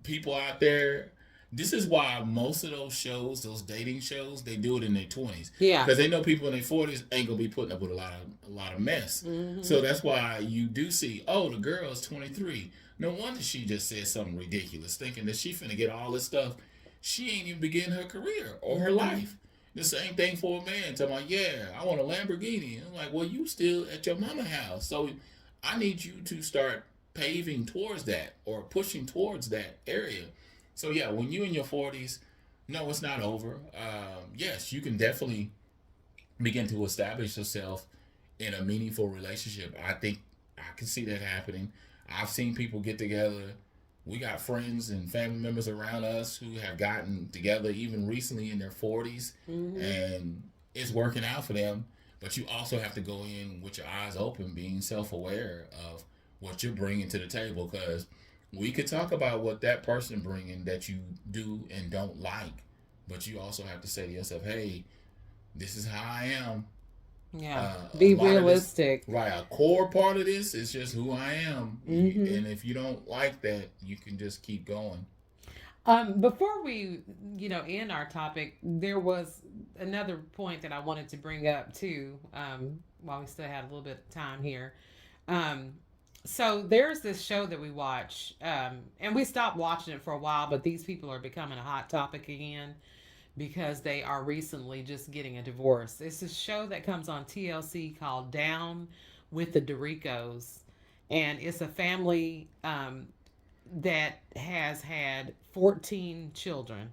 people out there, this is why most of those shows, those dating shows, they do it in their 20s yeah. because they know people in their 40s ain't gonna be putting up with a lot of mess. Hmm. So that's why you do see, oh, the girl is 23. No wonder she just said something ridiculous, thinking that she finna get all this stuff. She ain't even begin her career or her Hmm. life. The same thing for a man. Talking about, yeah, I want a Lamborghini. I'm like, well, you still at your mama house, so I need you to start paving towards that or pushing towards that area. So yeah, when you're in your 40s, no, it's not over. Yes, you can definitely begin to establish yourself in a meaningful relationship. I think I can see that happening. I've seen people get together. We got friends and family members around us who have gotten together even recently in their 40s, Hmm. and it's working out for them. But you also have to go in with your eyes open, being self aware of what you're bringing to the table. Because we could talk about what that person bringing that you do and don't like, but you also have to say to yourself, hey, this is how I am. Yeah. A Be lot of this, realistic. right? A core part of this is just who I am, Hmm. and if you don't like that, you can just keep going. Before we, you know, end our topic, there was another point that I wanted to bring up too. While we still had a little bit of time here. Um, so there's this show that we watch, and we stopped watching it for a while, but these people are becoming a hot topic again because they are recently just getting a divorce. It's a show that comes on TLC called Down with the Doricos, and it's a family that has had 14 children.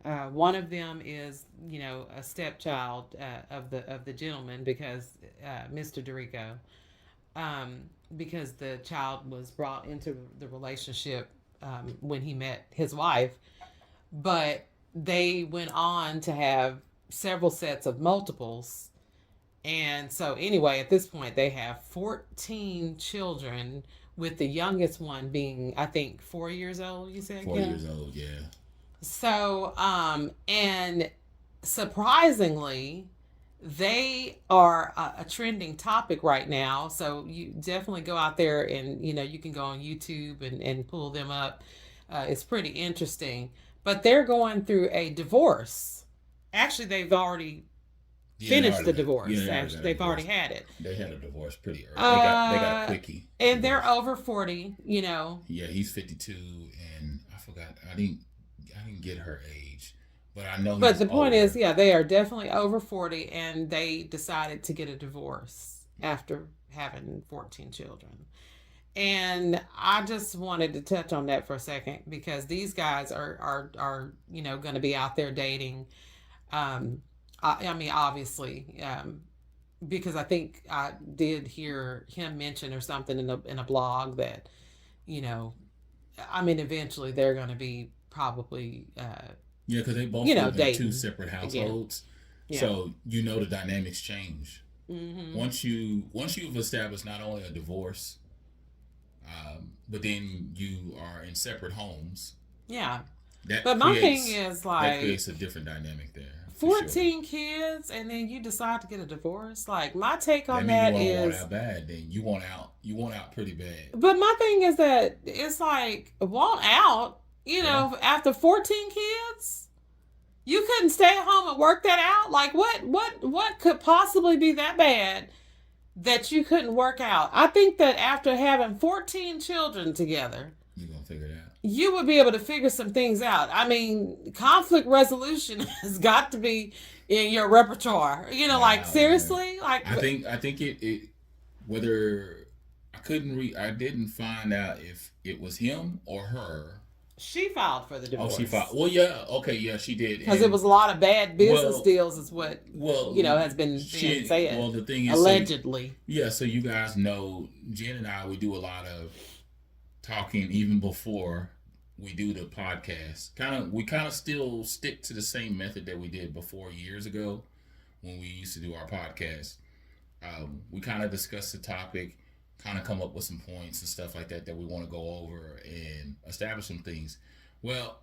One of them is, you know, a stepchild of the gentleman, because Mr. Dorico, um, because the child was brought into the relationship when he met his wife. But they went on to have several sets of multiples. And so, anyway, at this point, they have 14 children, with the youngest one being, I think, 4 years old, you said, 4 years Ken? old, yeah. So, and surprisingly, they are a trending topic right now. So you definitely go out there, and, you know, you can go on YouTube and pull them up. It's pretty interesting. But they're going through a divorce. Actually, they've already Yeah, they finished already the got, yeah, divorce. they already Actually, got a they've already divorce. had it. They had a divorce pretty early. They got a Uh, quickie and they're divorce. over 40, you know. Yeah, he's 52, and I forgot. I didn't get her age, but I know But he's the point is, older. yeah, they are definitely over 40 and they decided to get a divorce after having 14 children. And I just wanted to touch on that for a second because these guys are going to be out there dating. Um, I mean, obviously, because I think I did hear him mention or something in a blog that you know, I mean, eventually they're going to be probably Yeah, because they both live in two dating separate again. households, Yeah. so you know the dynamics change Mm-hmm. once you've established not only a divorce, but then you are in separate homes. Yeah. That But my thing creates is that creates a like different dynamic there for sure. 14 kids and then you decide to get a divorce. Like my take That on means you that want is out bad. Then you want out pretty bad. but my thing is that it's like want out, Yeah, after 14 kids, you couldn't stay at home and work that out? Like what could possibly be that bad that you couldn't work out? I think that after having 14 children together, you're gonna figure it out. you would be able to figure some things out. I mean, conflict resolution has got to be in your repertoire. Like Now, seriously, like I think it whether I didn't find out if it was him or her. she filed for the Oh, she fought. divorce Well, yeah, okay, yeah, she did. because it And was a lot of bad business well, deals, is what well, has been being she. said Well, the thing is, so allegedly. yeah, so you guys know, Jen and I, we do a lot of talking even before we do the podcast. We kind of still stick to the same method that we did before years ago when we used to do our podcast. We kind of discuss the topic, kind of come up with some points and stuff like that that we want to go over and establish some things. Well,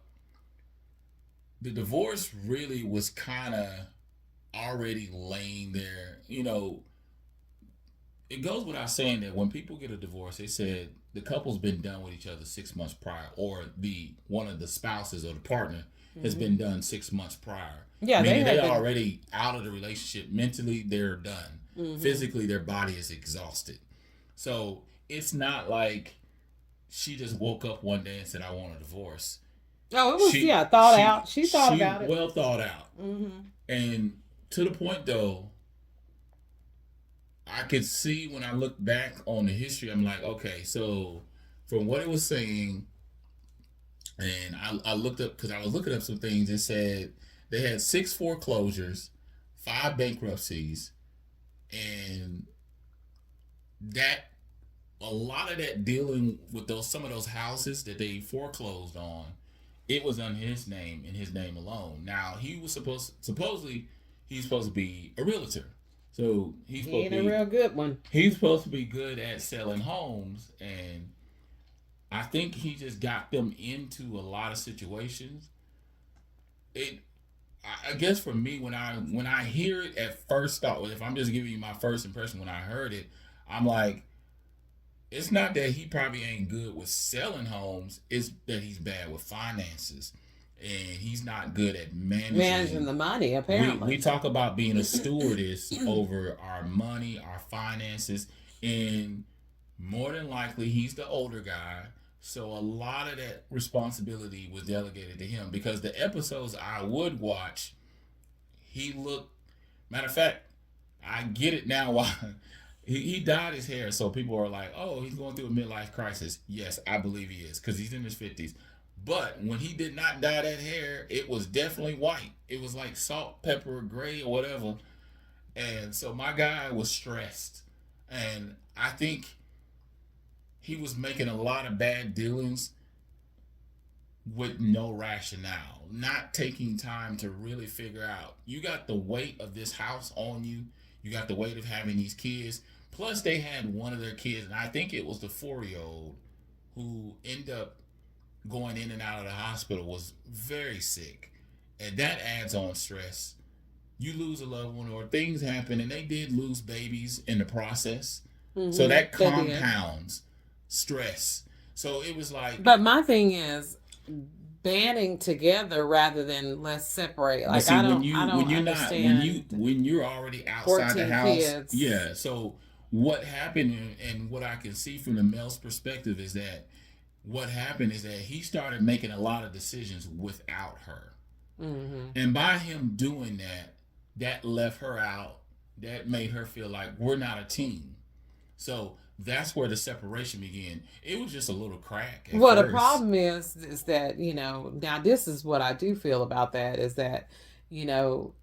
the divorce really was kind of already laying there. It goes without saying that when people get a divorce, they said the couple's been done with each other 6 months prior, or the one of the spouses or the partner has Hmm. been done 6 months prior. Yeah, they Meaning they had been. already out of the relationship mentally, they're done. Hmm. Physically, their body is exhausted. So it's not like she just woke up one day and said, "I want a divorce." Oh, it was, She yeah, thought she out. She thought she about it. well thought out, Hmm. and to the point though, I could see when I look back on the history, I'm like, okay, so from what it was saying, and I looked up because I was looking up some things. It said they had 6 foreclosures, 5 bankruptcies, and that a lot of that dealing with those some of those houses that they foreclosed on, it was on his name and his name alone. Now he was supposedly he's supposed to be a realtor, so He ain't a real good one. he's supposed to be good at selling homes, and I think he just got them into a lot of situations. It, I guess for me, when I hear it at first thought, if I'm just giving you my first impression when I heard it, I'm like, it's not that he probably ain't good with selling homes; it's that he's bad with finances, and he's not good at Managing managing. the money, We apparently. talk about being a stewardess over our money, our finances, and more than likely he's the older guy. So a lot of that responsibility was delegated to him because the episodes I would watch, he looked. Matter of fact, I get it now why he dyed his hair. So people are like, "Oh, he's going through a midlife crisis." Yes, I believe he is because he's in his 50s. But when he did not dye that hair, it was definitely white. It was like salt, pepper, gray, or whatever. And so my guy was stressed, and I think he was making a lot of bad dealings with no rationale, not taking time to really figure out. You got the weight of this house on you. You got the weight of having these kids. Plus, they had one of their kids, and I think it was the 4-year old who ended up going in and out of the hospital, was very sick. And that adds on stress. You lose a loved one, or things happen, and they did lose babies in the process. So Hmm. that They did. compounds stress. So it was like, But my thing is banding together rather than let's separate. but Like see, I when don't you're not understand when you're already outside the 14 house, kids. yeah. So what happened, and what I can see from the male's perspective is that he started making a lot of decisions without her. Mm-hmm. And by him doing that, that left her out. That made her feel like we're not a team. So that's where the separation began. It was just a little crack at Well, the first. problem is that, now this is what I do feel about that is that, you know,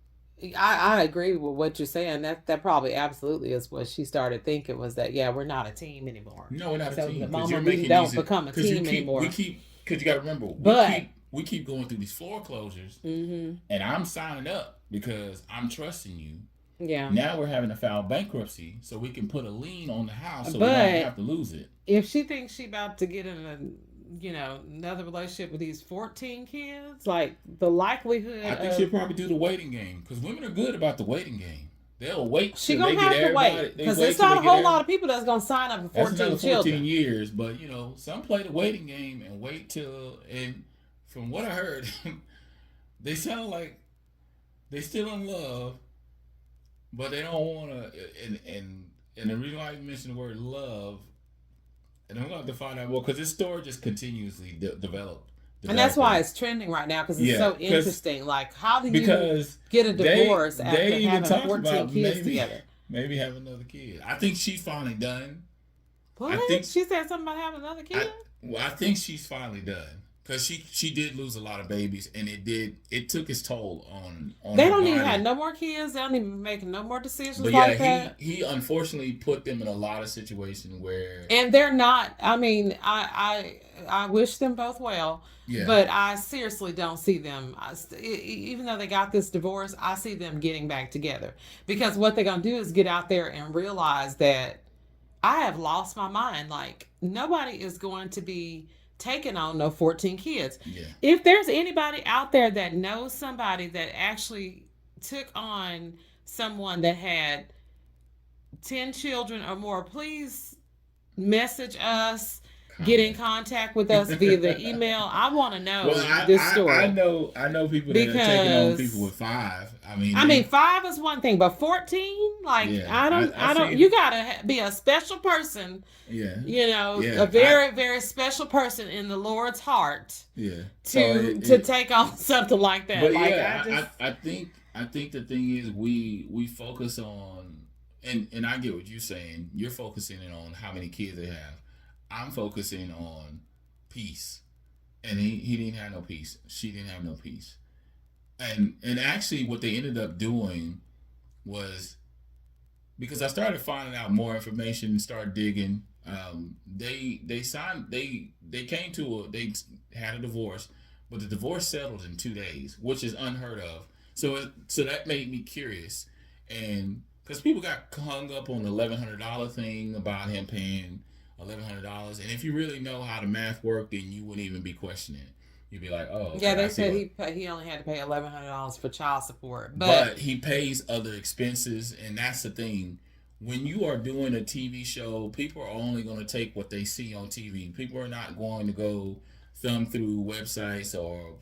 I agree with what you're saying. That probably absolutely is what she started thinking, was that, yeah, we're not a team anymore. No, we're not a So the team because you're moment we making don't these. become a Because you team keep we anymore, keep because you got to remember but we keep going through these foreclosures, mm-hmm, and I'm signing up because I'm trusting you. yeah, Now we're having to file bankruptcy so we can put a lien on the house so we don't but have to lose it. if she thinks she about to get in another relationship with these 14 kids, like the likelihood I think she'll of probably do the waiting game because women are good about the waiting game. They'll wait she till they gonna get have to everybody. wait They because wait it's till not they a get whole everybody. lot of people that's gonna sign up for That's 14 another 14 children. years, but some play the waiting game and wait till. And from what I heard, they sound like they still in love, but they don't want to. And the reason why I mentioned the word love, and I'm going to have to find out more because this story just continuously And that's why developing. it's trending right now, because it's Yeah, so interesting. Like, how do you because get a they divorce after they even having talked 14 about kids together? maybe have another kid. I think she's finally done. I What? think She said something about having another kid? I think she's finally done because she did lose a lot of babies and it took its toll on They her don't even have body. no more kids. They don't even make no more decisions But yeah, like he that. he unfortunately put them in a lot of situations where And they're not. I mean, I wish them both well, yeah. but I seriously don't see them. Even though they got this divorce, I see them getting back together, because what they're gonna do is get out there and realize that I have lost my mind. Like, nobody is going to be taking on no 14 kids. Yeah. If there's anybody out there that knows somebody that actually took on someone that had 10 children or more, please message us, get in Comment. contact with us via the email. I want to Well, know I, this I I story, know I know people that are taking on people because with five. I mean, I mean, 5 is one thing, but 14, like, yeah, I don't, I you seen gotta be a special person, yeah, a yeah, very, very special person in the Lord's heart yeah. So to take on something like that. but Like, I yeah, just, I think the thing is we focus on and I get what you're saying. You're focusing in on how many kids they have. I'm focusing on peace, and he didn't have no peace. She didn't have no peace, and actually what they ended up doing was because I started finding out more information and started digging. They signed they came to they had a divorce, but the divorce settled in 2 days, which is unheard of. So that made me curious, and because people got hung up on the $1,100 thing about him paying $1,100, and if you really know how the math worked, then you wouldn't even be questioning it. You'd be like, oh, yeah, okay, I they see said what. he only had to pay $1,100 for child support, but But he pays other expenses, and that's the thing. When you are doing a TV show, people are only going to take what they see on TV. People are not going to go thumb through websites or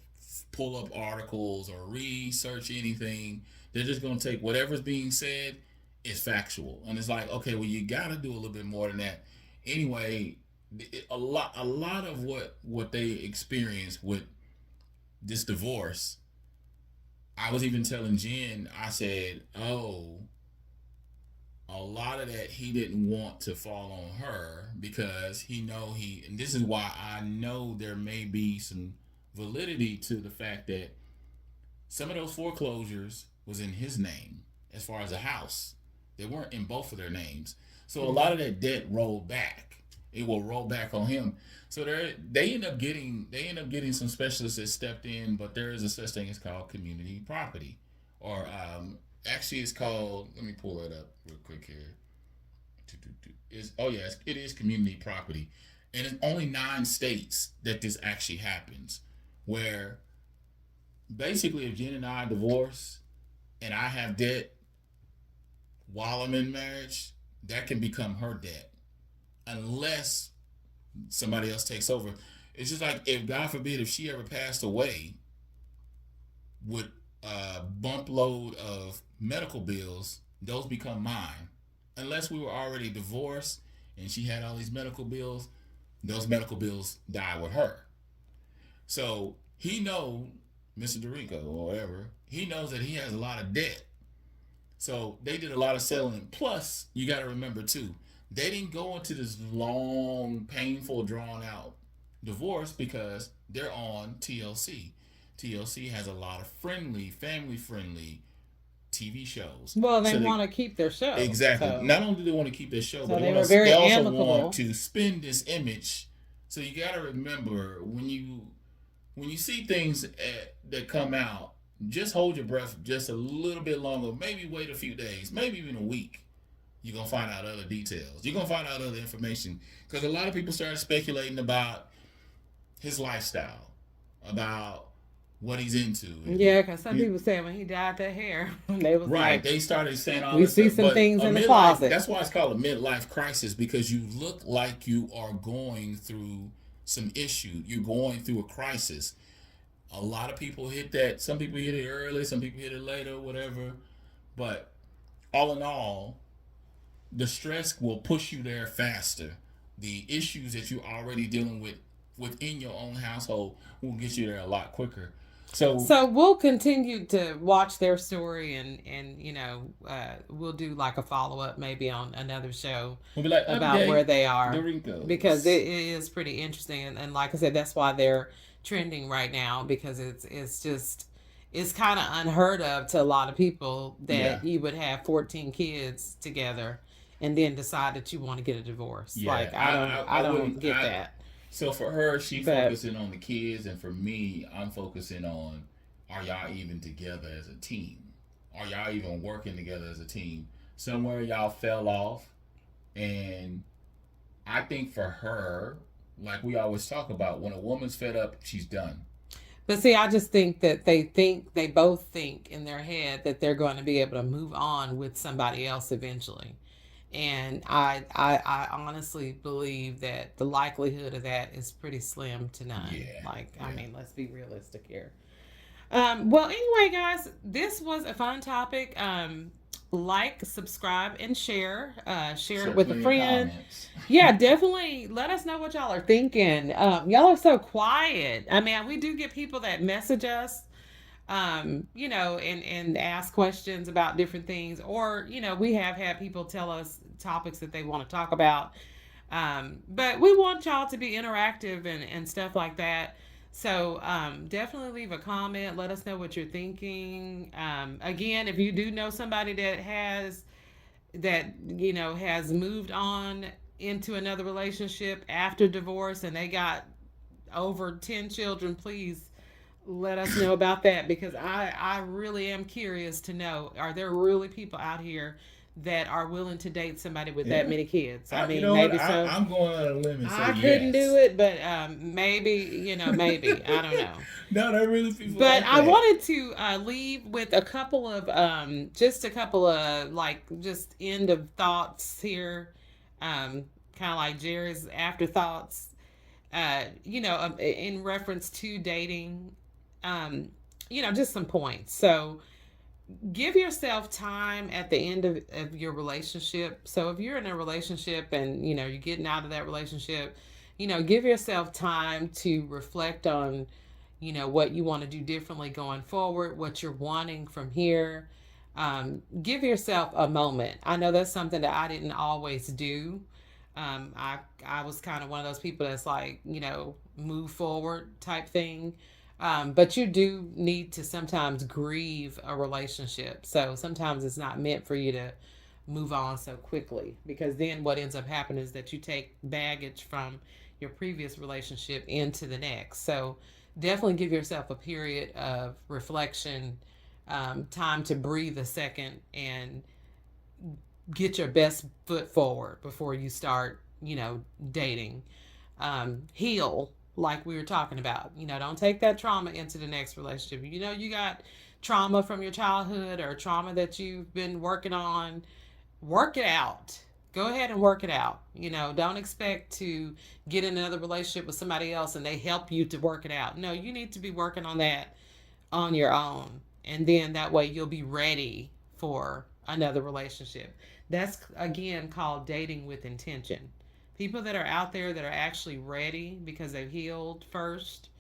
pull up articles or research anything. They're just going to take whatever's being said is factual, and it's like, okay, well, you got to do a little bit more than that. Anyway, a lot of what they experience with this divorce. I was even telling Jen, I said, oh, a lot of that he didn't want to fall on her because and this is why I know there may be some validity to the fact that some of those foreclosures was in his name as far as a house. They weren't in both of their names. So a lot of that debt rolled back. It will roll back on him. So they end up getting some specialists that stepped in, but there is a such thing as called community property, or actually it's called. Let me pull it up real quick here. Yes, it is community property, and it's only 9 states that this actually happens, where basically if Jen and I divorce and I have debt while I'm in marriage, that can become her debt unless somebody else takes over. It's just like if God forbid if she ever passed away with a bump load of medical bills, those become mine. Unless we were already divorced and she had all these medical bills, those medical bills die with her. So he know Mr. Dorico or whatever, he knows that he has a lot of debt. So they did a lot of settling. Plus, you got to remember too, they didn't go into this long, painful, drawn out divorce because they're on TLC. TLC has a lot of friendly, family friendly TV shows. Well, they So they want to keep their show. exactly. So Not only do they want to keep their show, so but they were they very also want amicable. to spin this image. So you got to remember when you see things that come out, just hold your breath just a little bit longer. Maybe wait a few days, maybe even a week. You're gonna find out other details. You're gonna find out other information because a lot of people started speculating about his lifestyle, about what he's into. Yeah, because some people said when he dyed that hair, they was Right, like, they started saying all we this see stuff. some But things a in the midlife, closet. that's why it's called a midlife crisis because you look like you are going through some issue. You're going through a crisis. A lot of people hit that. Some people hit it early, some people hit it later, whatever. But all in all, the stress will push you there faster. The issues that you're already dealing with within your own household will get you there a lot quicker. So So we'll continue to watch their story, and we'll do like a follow up maybe on another show we'll be like, about where update they the are, because Rincos. it is pretty interesting, and like I said, that's why they're trending right now, because it's just it's kind of unheard of to a lot of people Yeah, that you would have 14 kids together and then decide that you want to get a divorce. yeah. Like I I don't wouldn't. get that. So for her, she But focusing on the kids, and for me, I'm focusing on are y'all even together as a team? Are y'all even working together as a team? Somewhere y'all fell off, and I think for her, like we always talk about, when a woman's fed up, she's done. But see, I just think they both think in their head that they're going to be able to move on with somebody else eventually. And I honestly believe that the likelihood of that is pretty slim to none. Yeah, Like, I yeah. mean, let's be realistic here. Well, anyway, guys, this was a fun topic. Like, subscribe, and share. Share it Share with a plenty of friend. comments. Yeah, definitely let us know what y'all are thinking. Y'all are so quiet. I mean, we do get people that message us, and ask questions about different things, or we have had people tell us topics that they want to talk about. But we want y'all to be interactive and stuff like that. So definitely leave a comment. Let us know what you're thinking. Again, if you do know somebody that has moved on into another relationship after divorce and they got over 10 children, please let us know about that, because I really am curious to know, are there really people out here that are willing to date somebody with that Yeah. many kids? I You mean, know what? maybe so. I'm going on a limb and say I couldn't do yes. it, but maybe, maybe. I don't know. No, there are really people But like I that. wanted to leave with a couple of, just a couple of, like, just end of thoughts here, kind of like Jerry's afterthoughts, in reference to dating, um, just some points. So give yourself time at the end of your relationship. So if you're in a relationship and, you're getting out of that relationship, give yourself time to reflect on, what you want to do differently going forward, what you're wanting from here. Give yourself a moment. I know that's something that I didn't always do. I was kind of one of those people that's like, move forward type thing. But you do need to sometimes grieve a relationship. So sometimes it's not meant for you to move on so quickly, because then what ends up happening is that you take baggage from your previous relationship into the next. So definitely give yourself a period of reflection, time to breathe a second and get your best foot forward before you start, dating. Heal, like we were talking about. Don't take that trauma into the next relationship. You got trauma from your childhood or trauma that you've been working on. Work it out. Go ahead and work it out. Don't expect to get in another relationship with somebody else and they help you to work it out. No, you need to be working on that on your own. And then that way you'll be ready for another relationship. That's again called dating with intention. People that are out there that are actually ready because they've healed first,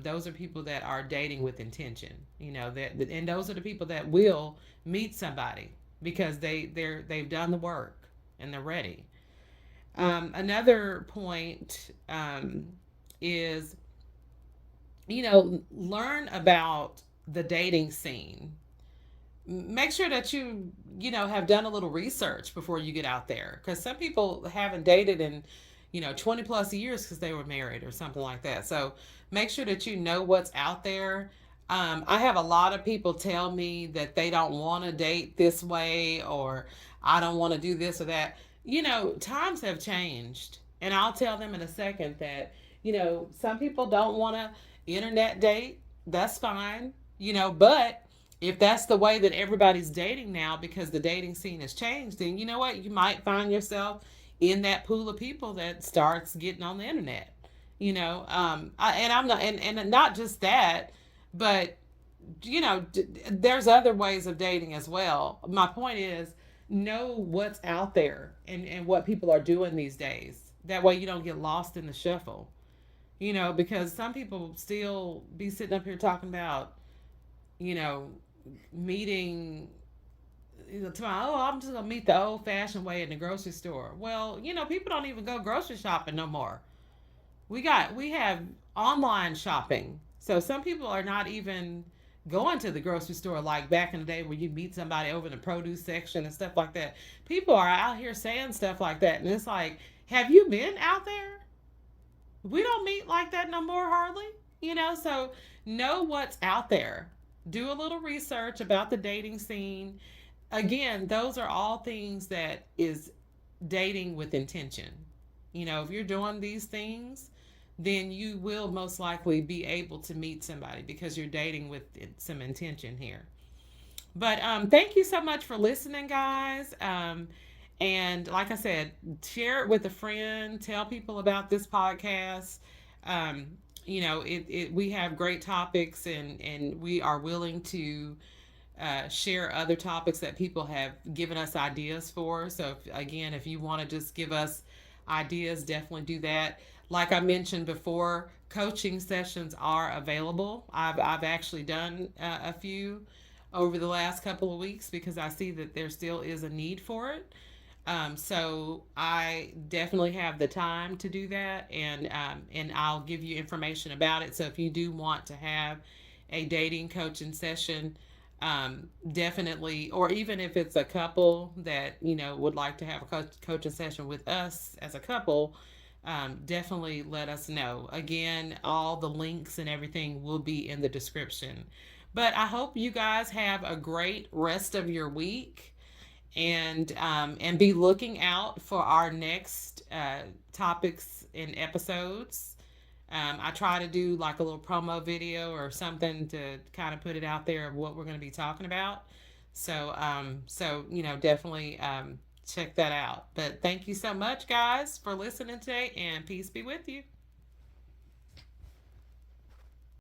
Those are people that are dating with intention. And those are the people that will meet somebody because they've done the work and they're ready. Another point is, learn about the dating scene. Make sure that you have done a little research before you get out there, because some people haven't dated in 20 plus years because they were married or something like that. So make sure that you know what's out there. I have a lot of people tell me that they don't want to date this way, or I don't want to do this or that. Times have changed, and I'll tell them in a second that some people don't want to internet date. That's fine. But if that's the way that everybody's dating now because the dating scene has changed, then you know what? You might find yourself in that pool of people that starts getting on the internet. And I'm not, and not just that, but there's other ways of dating as well. My point is, know what's out there and what people are doing these days. That way you don't get lost in the shuffle. Because some people still be sitting up here talking about, you know, meeting, tomorrow, oh, I'm just gonna meet the old fashioned way in the grocery store. Well, people don't even go grocery shopping no more. We have online shopping. So some people are not even going to the grocery store like back in the day where you meet somebody over in the produce section and stuff like that. People are out here saying stuff like that, and it's like, have you been out there? We don't meet like that no more, hardly. So know what's out there. Do a little research about the dating scene. Again, those are all things that is dating with intention. If you're doing these things, then you will most likely be able to meet somebody because you're dating with some intention here. But thank you so much for listening, guys. And like I said, share it with a friend. Tell people about this podcast. Um, we have great topics, and we are willing to share other topics that people have given us ideas for. So, again, if you want to just give us ideas, definitely do that. Like I mentioned before, coaching sessions are available. I've actually done a few over the last couple of weeks because I see that there still is a need for it. So I definitely have the time to do that, and I'll give you information about it. So if you do want to have a dating coaching session, definitely, or even if it's a couple that would like to have a coaching session with us as a couple, definitely let us know. Again, all the links and everything will be in the description. But I hope you guys have a great rest of your week, and be looking out for our next topics and episodes. I try to do like a little promo video or something to kind of put it out there of what we're going to be talking about. So definitely check that out. But thank you so much, guys, for listening today, and peace be with you.